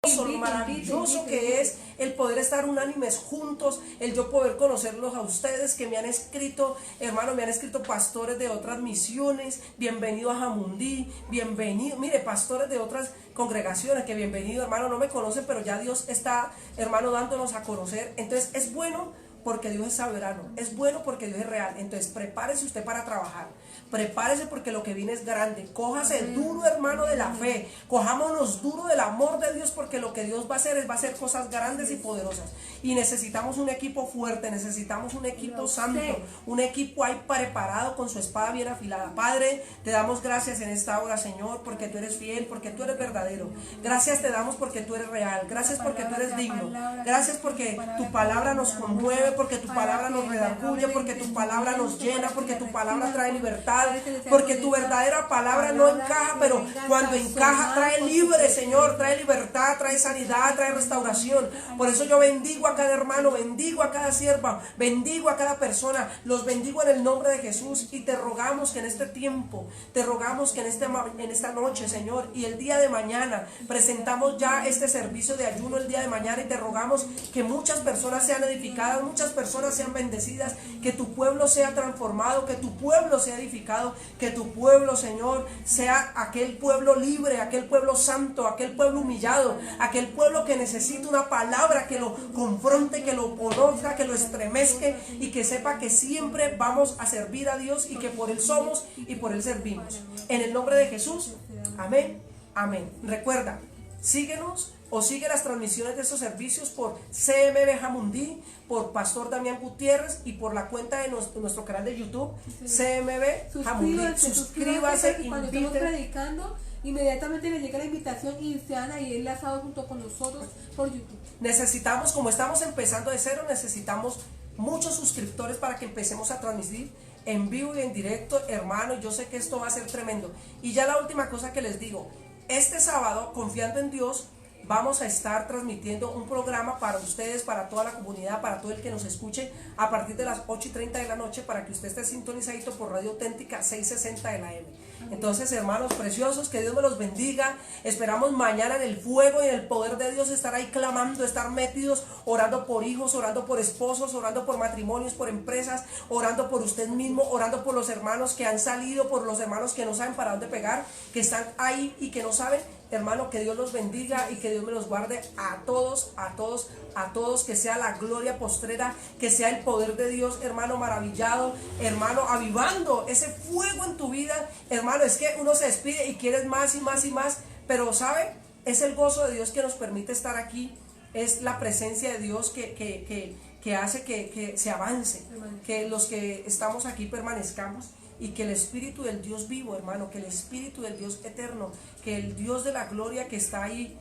Lo maravilloso que es el poder estar unánimes juntos, el yo poder conocerlos a ustedes que me han escrito, hermano, me han escrito pastores de otras misiones, bienvenido a Jamundí, bienvenido, mire, pastores de otras congregaciones, que bienvenido, hermano, no me conocen, pero ya Dios está, hermano, dándonos a conocer. Entonces es bueno porque Dios es soberano, es bueno porque Dios es real. Entonces prepárese usted para trabajar, prepárese porque lo que viene es grande. Cójase duro, hermano, de la fe, cojámonos duro del amor de Dios, porque lo que Dios va a hacer cosas grandes y poderosas. Y necesitamos un equipo fuerte, necesitamos un equipo santo, un equipo ahí preparado con su espada bien afilada. Padre, te damos gracias en esta hora, Señor, porque tú eres fiel, porque tú eres verdadero. Gracias te damos porque tú eres real, gracias porque tú eres digno, gracias porque tu palabra nos conmueve, porque tu palabra nos redarguye, porque tu palabra nos llena, porque tu palabra trae libertad, porque tu verdadera palabra no encaja, pero cuando encaja trae libre, Señor, trae libertad, trae sanidad, trae restauración. Por eso yo bendigo a cada hermano, bendigo a cada sierva, bendigo a cada persona, los bendigo en el nombre de Jesús, y te rogamos que en este tiempo, te rogamos que en esta noche, Señor, y el día de mañana, presentamos ya este servicio de ayuno el día de mañana, y te rogamos que muchas personas sean edificadas, muchas personas sean bendecidas, que tu pueblo sea transformado, que tu pueblo sea edificado, que tu pueblo, Señor, sea aquel pueblo libre, aquel pueblo santo, aquel pueblo humillado, aquel pueblo que necesita una palabra que lo confronte, que lo conozca, que lo estremezca, y que sepa que siempre vamos a servir a Dios, y que por Él somos y por Él servimos. En el nombre de Jesús, amén, amén. Recuerda, síguenos o sigue las transmisiones de estos servicios por CMB Jamundí, por Pastor Damián Gutiérrez, y por la cuenta de nuestro canal de YouTube, CMB Jamundí. Suscríbase, y cuando estamos predicando, inmediatamente le llega la invitación y se van a ir enlazados junto con nosotros por YouTube. Necesitamos, como estamos empezando de cero, necesitamos muchos suscriptores para que empecemos a transmitir en vivo y en directo, hermano. Yo sé que esto va a ser tremendo. Y ya la última cosa que les digo, este sábado, confiando en Dios, vamos a estar transmitiendo un programa para ustedes, para toda la comunidad, para todo el que nos escuche, a partir de las 8:30 de la noche, para que usted esté sintonizadito por Radio Auténtica 660 de la M. Entonces, hermanos preciosos, que Dios me los bendiga. Esperamos mañana en el fuego y en el poder de Dios estar ahí clamando, estar metidos, orando por hijos, orando por esposos, orando por matrimonios, por empresas, orando por usted mismo, orando por los hermanos que han salido, por los hermanos que no saben para dónde pegar, que están ahí y que no saben. Hermano, que Dios los bendiga y que Dios me los guarde a todos, a todos, a todos, que sea la gloria postrera, que sea el poder de Dios, hermano, maravillado, hermano, avivando ese fuego en tu vida. Hermano, es que uno se despide y quieres más y más y más, pero ¿sabe? Es el gozo de Dios que nos permite estar aquí, es la presencia de Dios que hace que se avance, que los que estamos aquí permanezcamos. Y que el Espíritu del Dios vivo, hermano, que el Espíritu del Dios eterno, que el Dios de la gloria que está ahí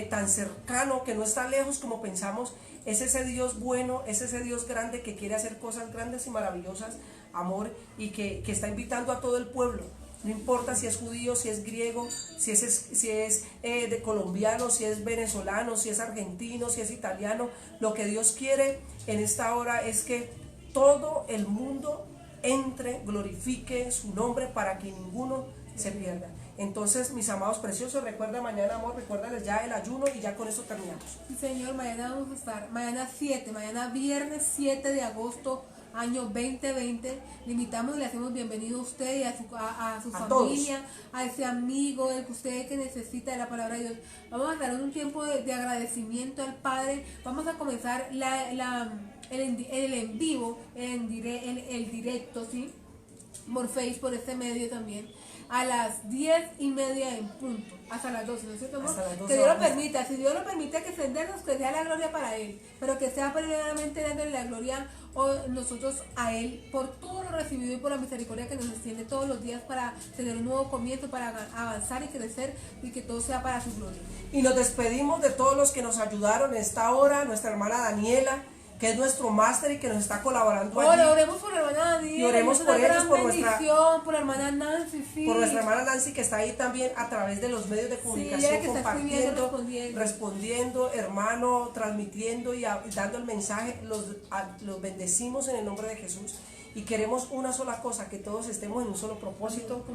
tan cercano, que no está lejos como pensamos, es ese Dios bueno, es ese Dios grande que quiere hacer cosas grandes y maravillosas, amor, y que está invitando a todo el pueblo. No importa si es judío, si es griego, si es de colombiano, si es venezolano, si es argentino, si es italiano. Lo que Dios quiere en esta hora es que todo el mundo entre, glorifique su nombre, para que ninguno se pierda. Entonces, mis amados preciosos, recuerda mañana, amor, recuérdales ya el ayuno, y ya con eso terminamos. Señor, mañana vamos a estar, mañana viernes 7 de agosto, año 2020. Le invitamos, le hacemos bienvenido a usted y a su familia, todos, a ese amigo, el que usted que necesita de la palabra de Dios. Vamos a dar un tiempo de agradecimiento al Padre. Vamos a comenzar el en vivo, el directo, ¿sí? Por Facebook, por este medio también, a las 10:30 en punto, hasta las 12, ¿no es cierto? Que Dios lo permita, si Dios lo permite, que extendernos, que sea la gloria para Él, pero que sea primeramente dándole la gloria nosotros a Él por todo lo recibido y por la misericordia que nos extiende todos los días para tener un nuevo comienzo, para avanzar y crecer, y que todo sea para su gloria. Y nos despedimos de todos los que nos ayudaron en esta hora, nuestra hermana Daniela, que es nuestro máster y que nos está colaborando allí. Oremos por la hermana Daniela, y oremos por ellos, por la hermana Nancy, sí. Por nuestra hermana Nancy, que está ahí también a través de los medios de comunicación, sí, compartiendo, respondiendo, hermano, transmitiendo y dando el mensaje. Los bendecimos en el nombre de Jesús. Y queremos una sola cosa, que todos estemos en un solo propósito,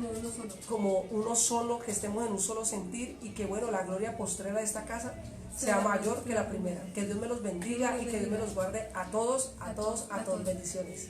como uno solo, que estemos en un solo sentir, y que, bueno, la gloria postrera de esta casa sea mayor que la primera. Que Dios me los bendiga y que Dios me los guarde a todos. Bendiciones.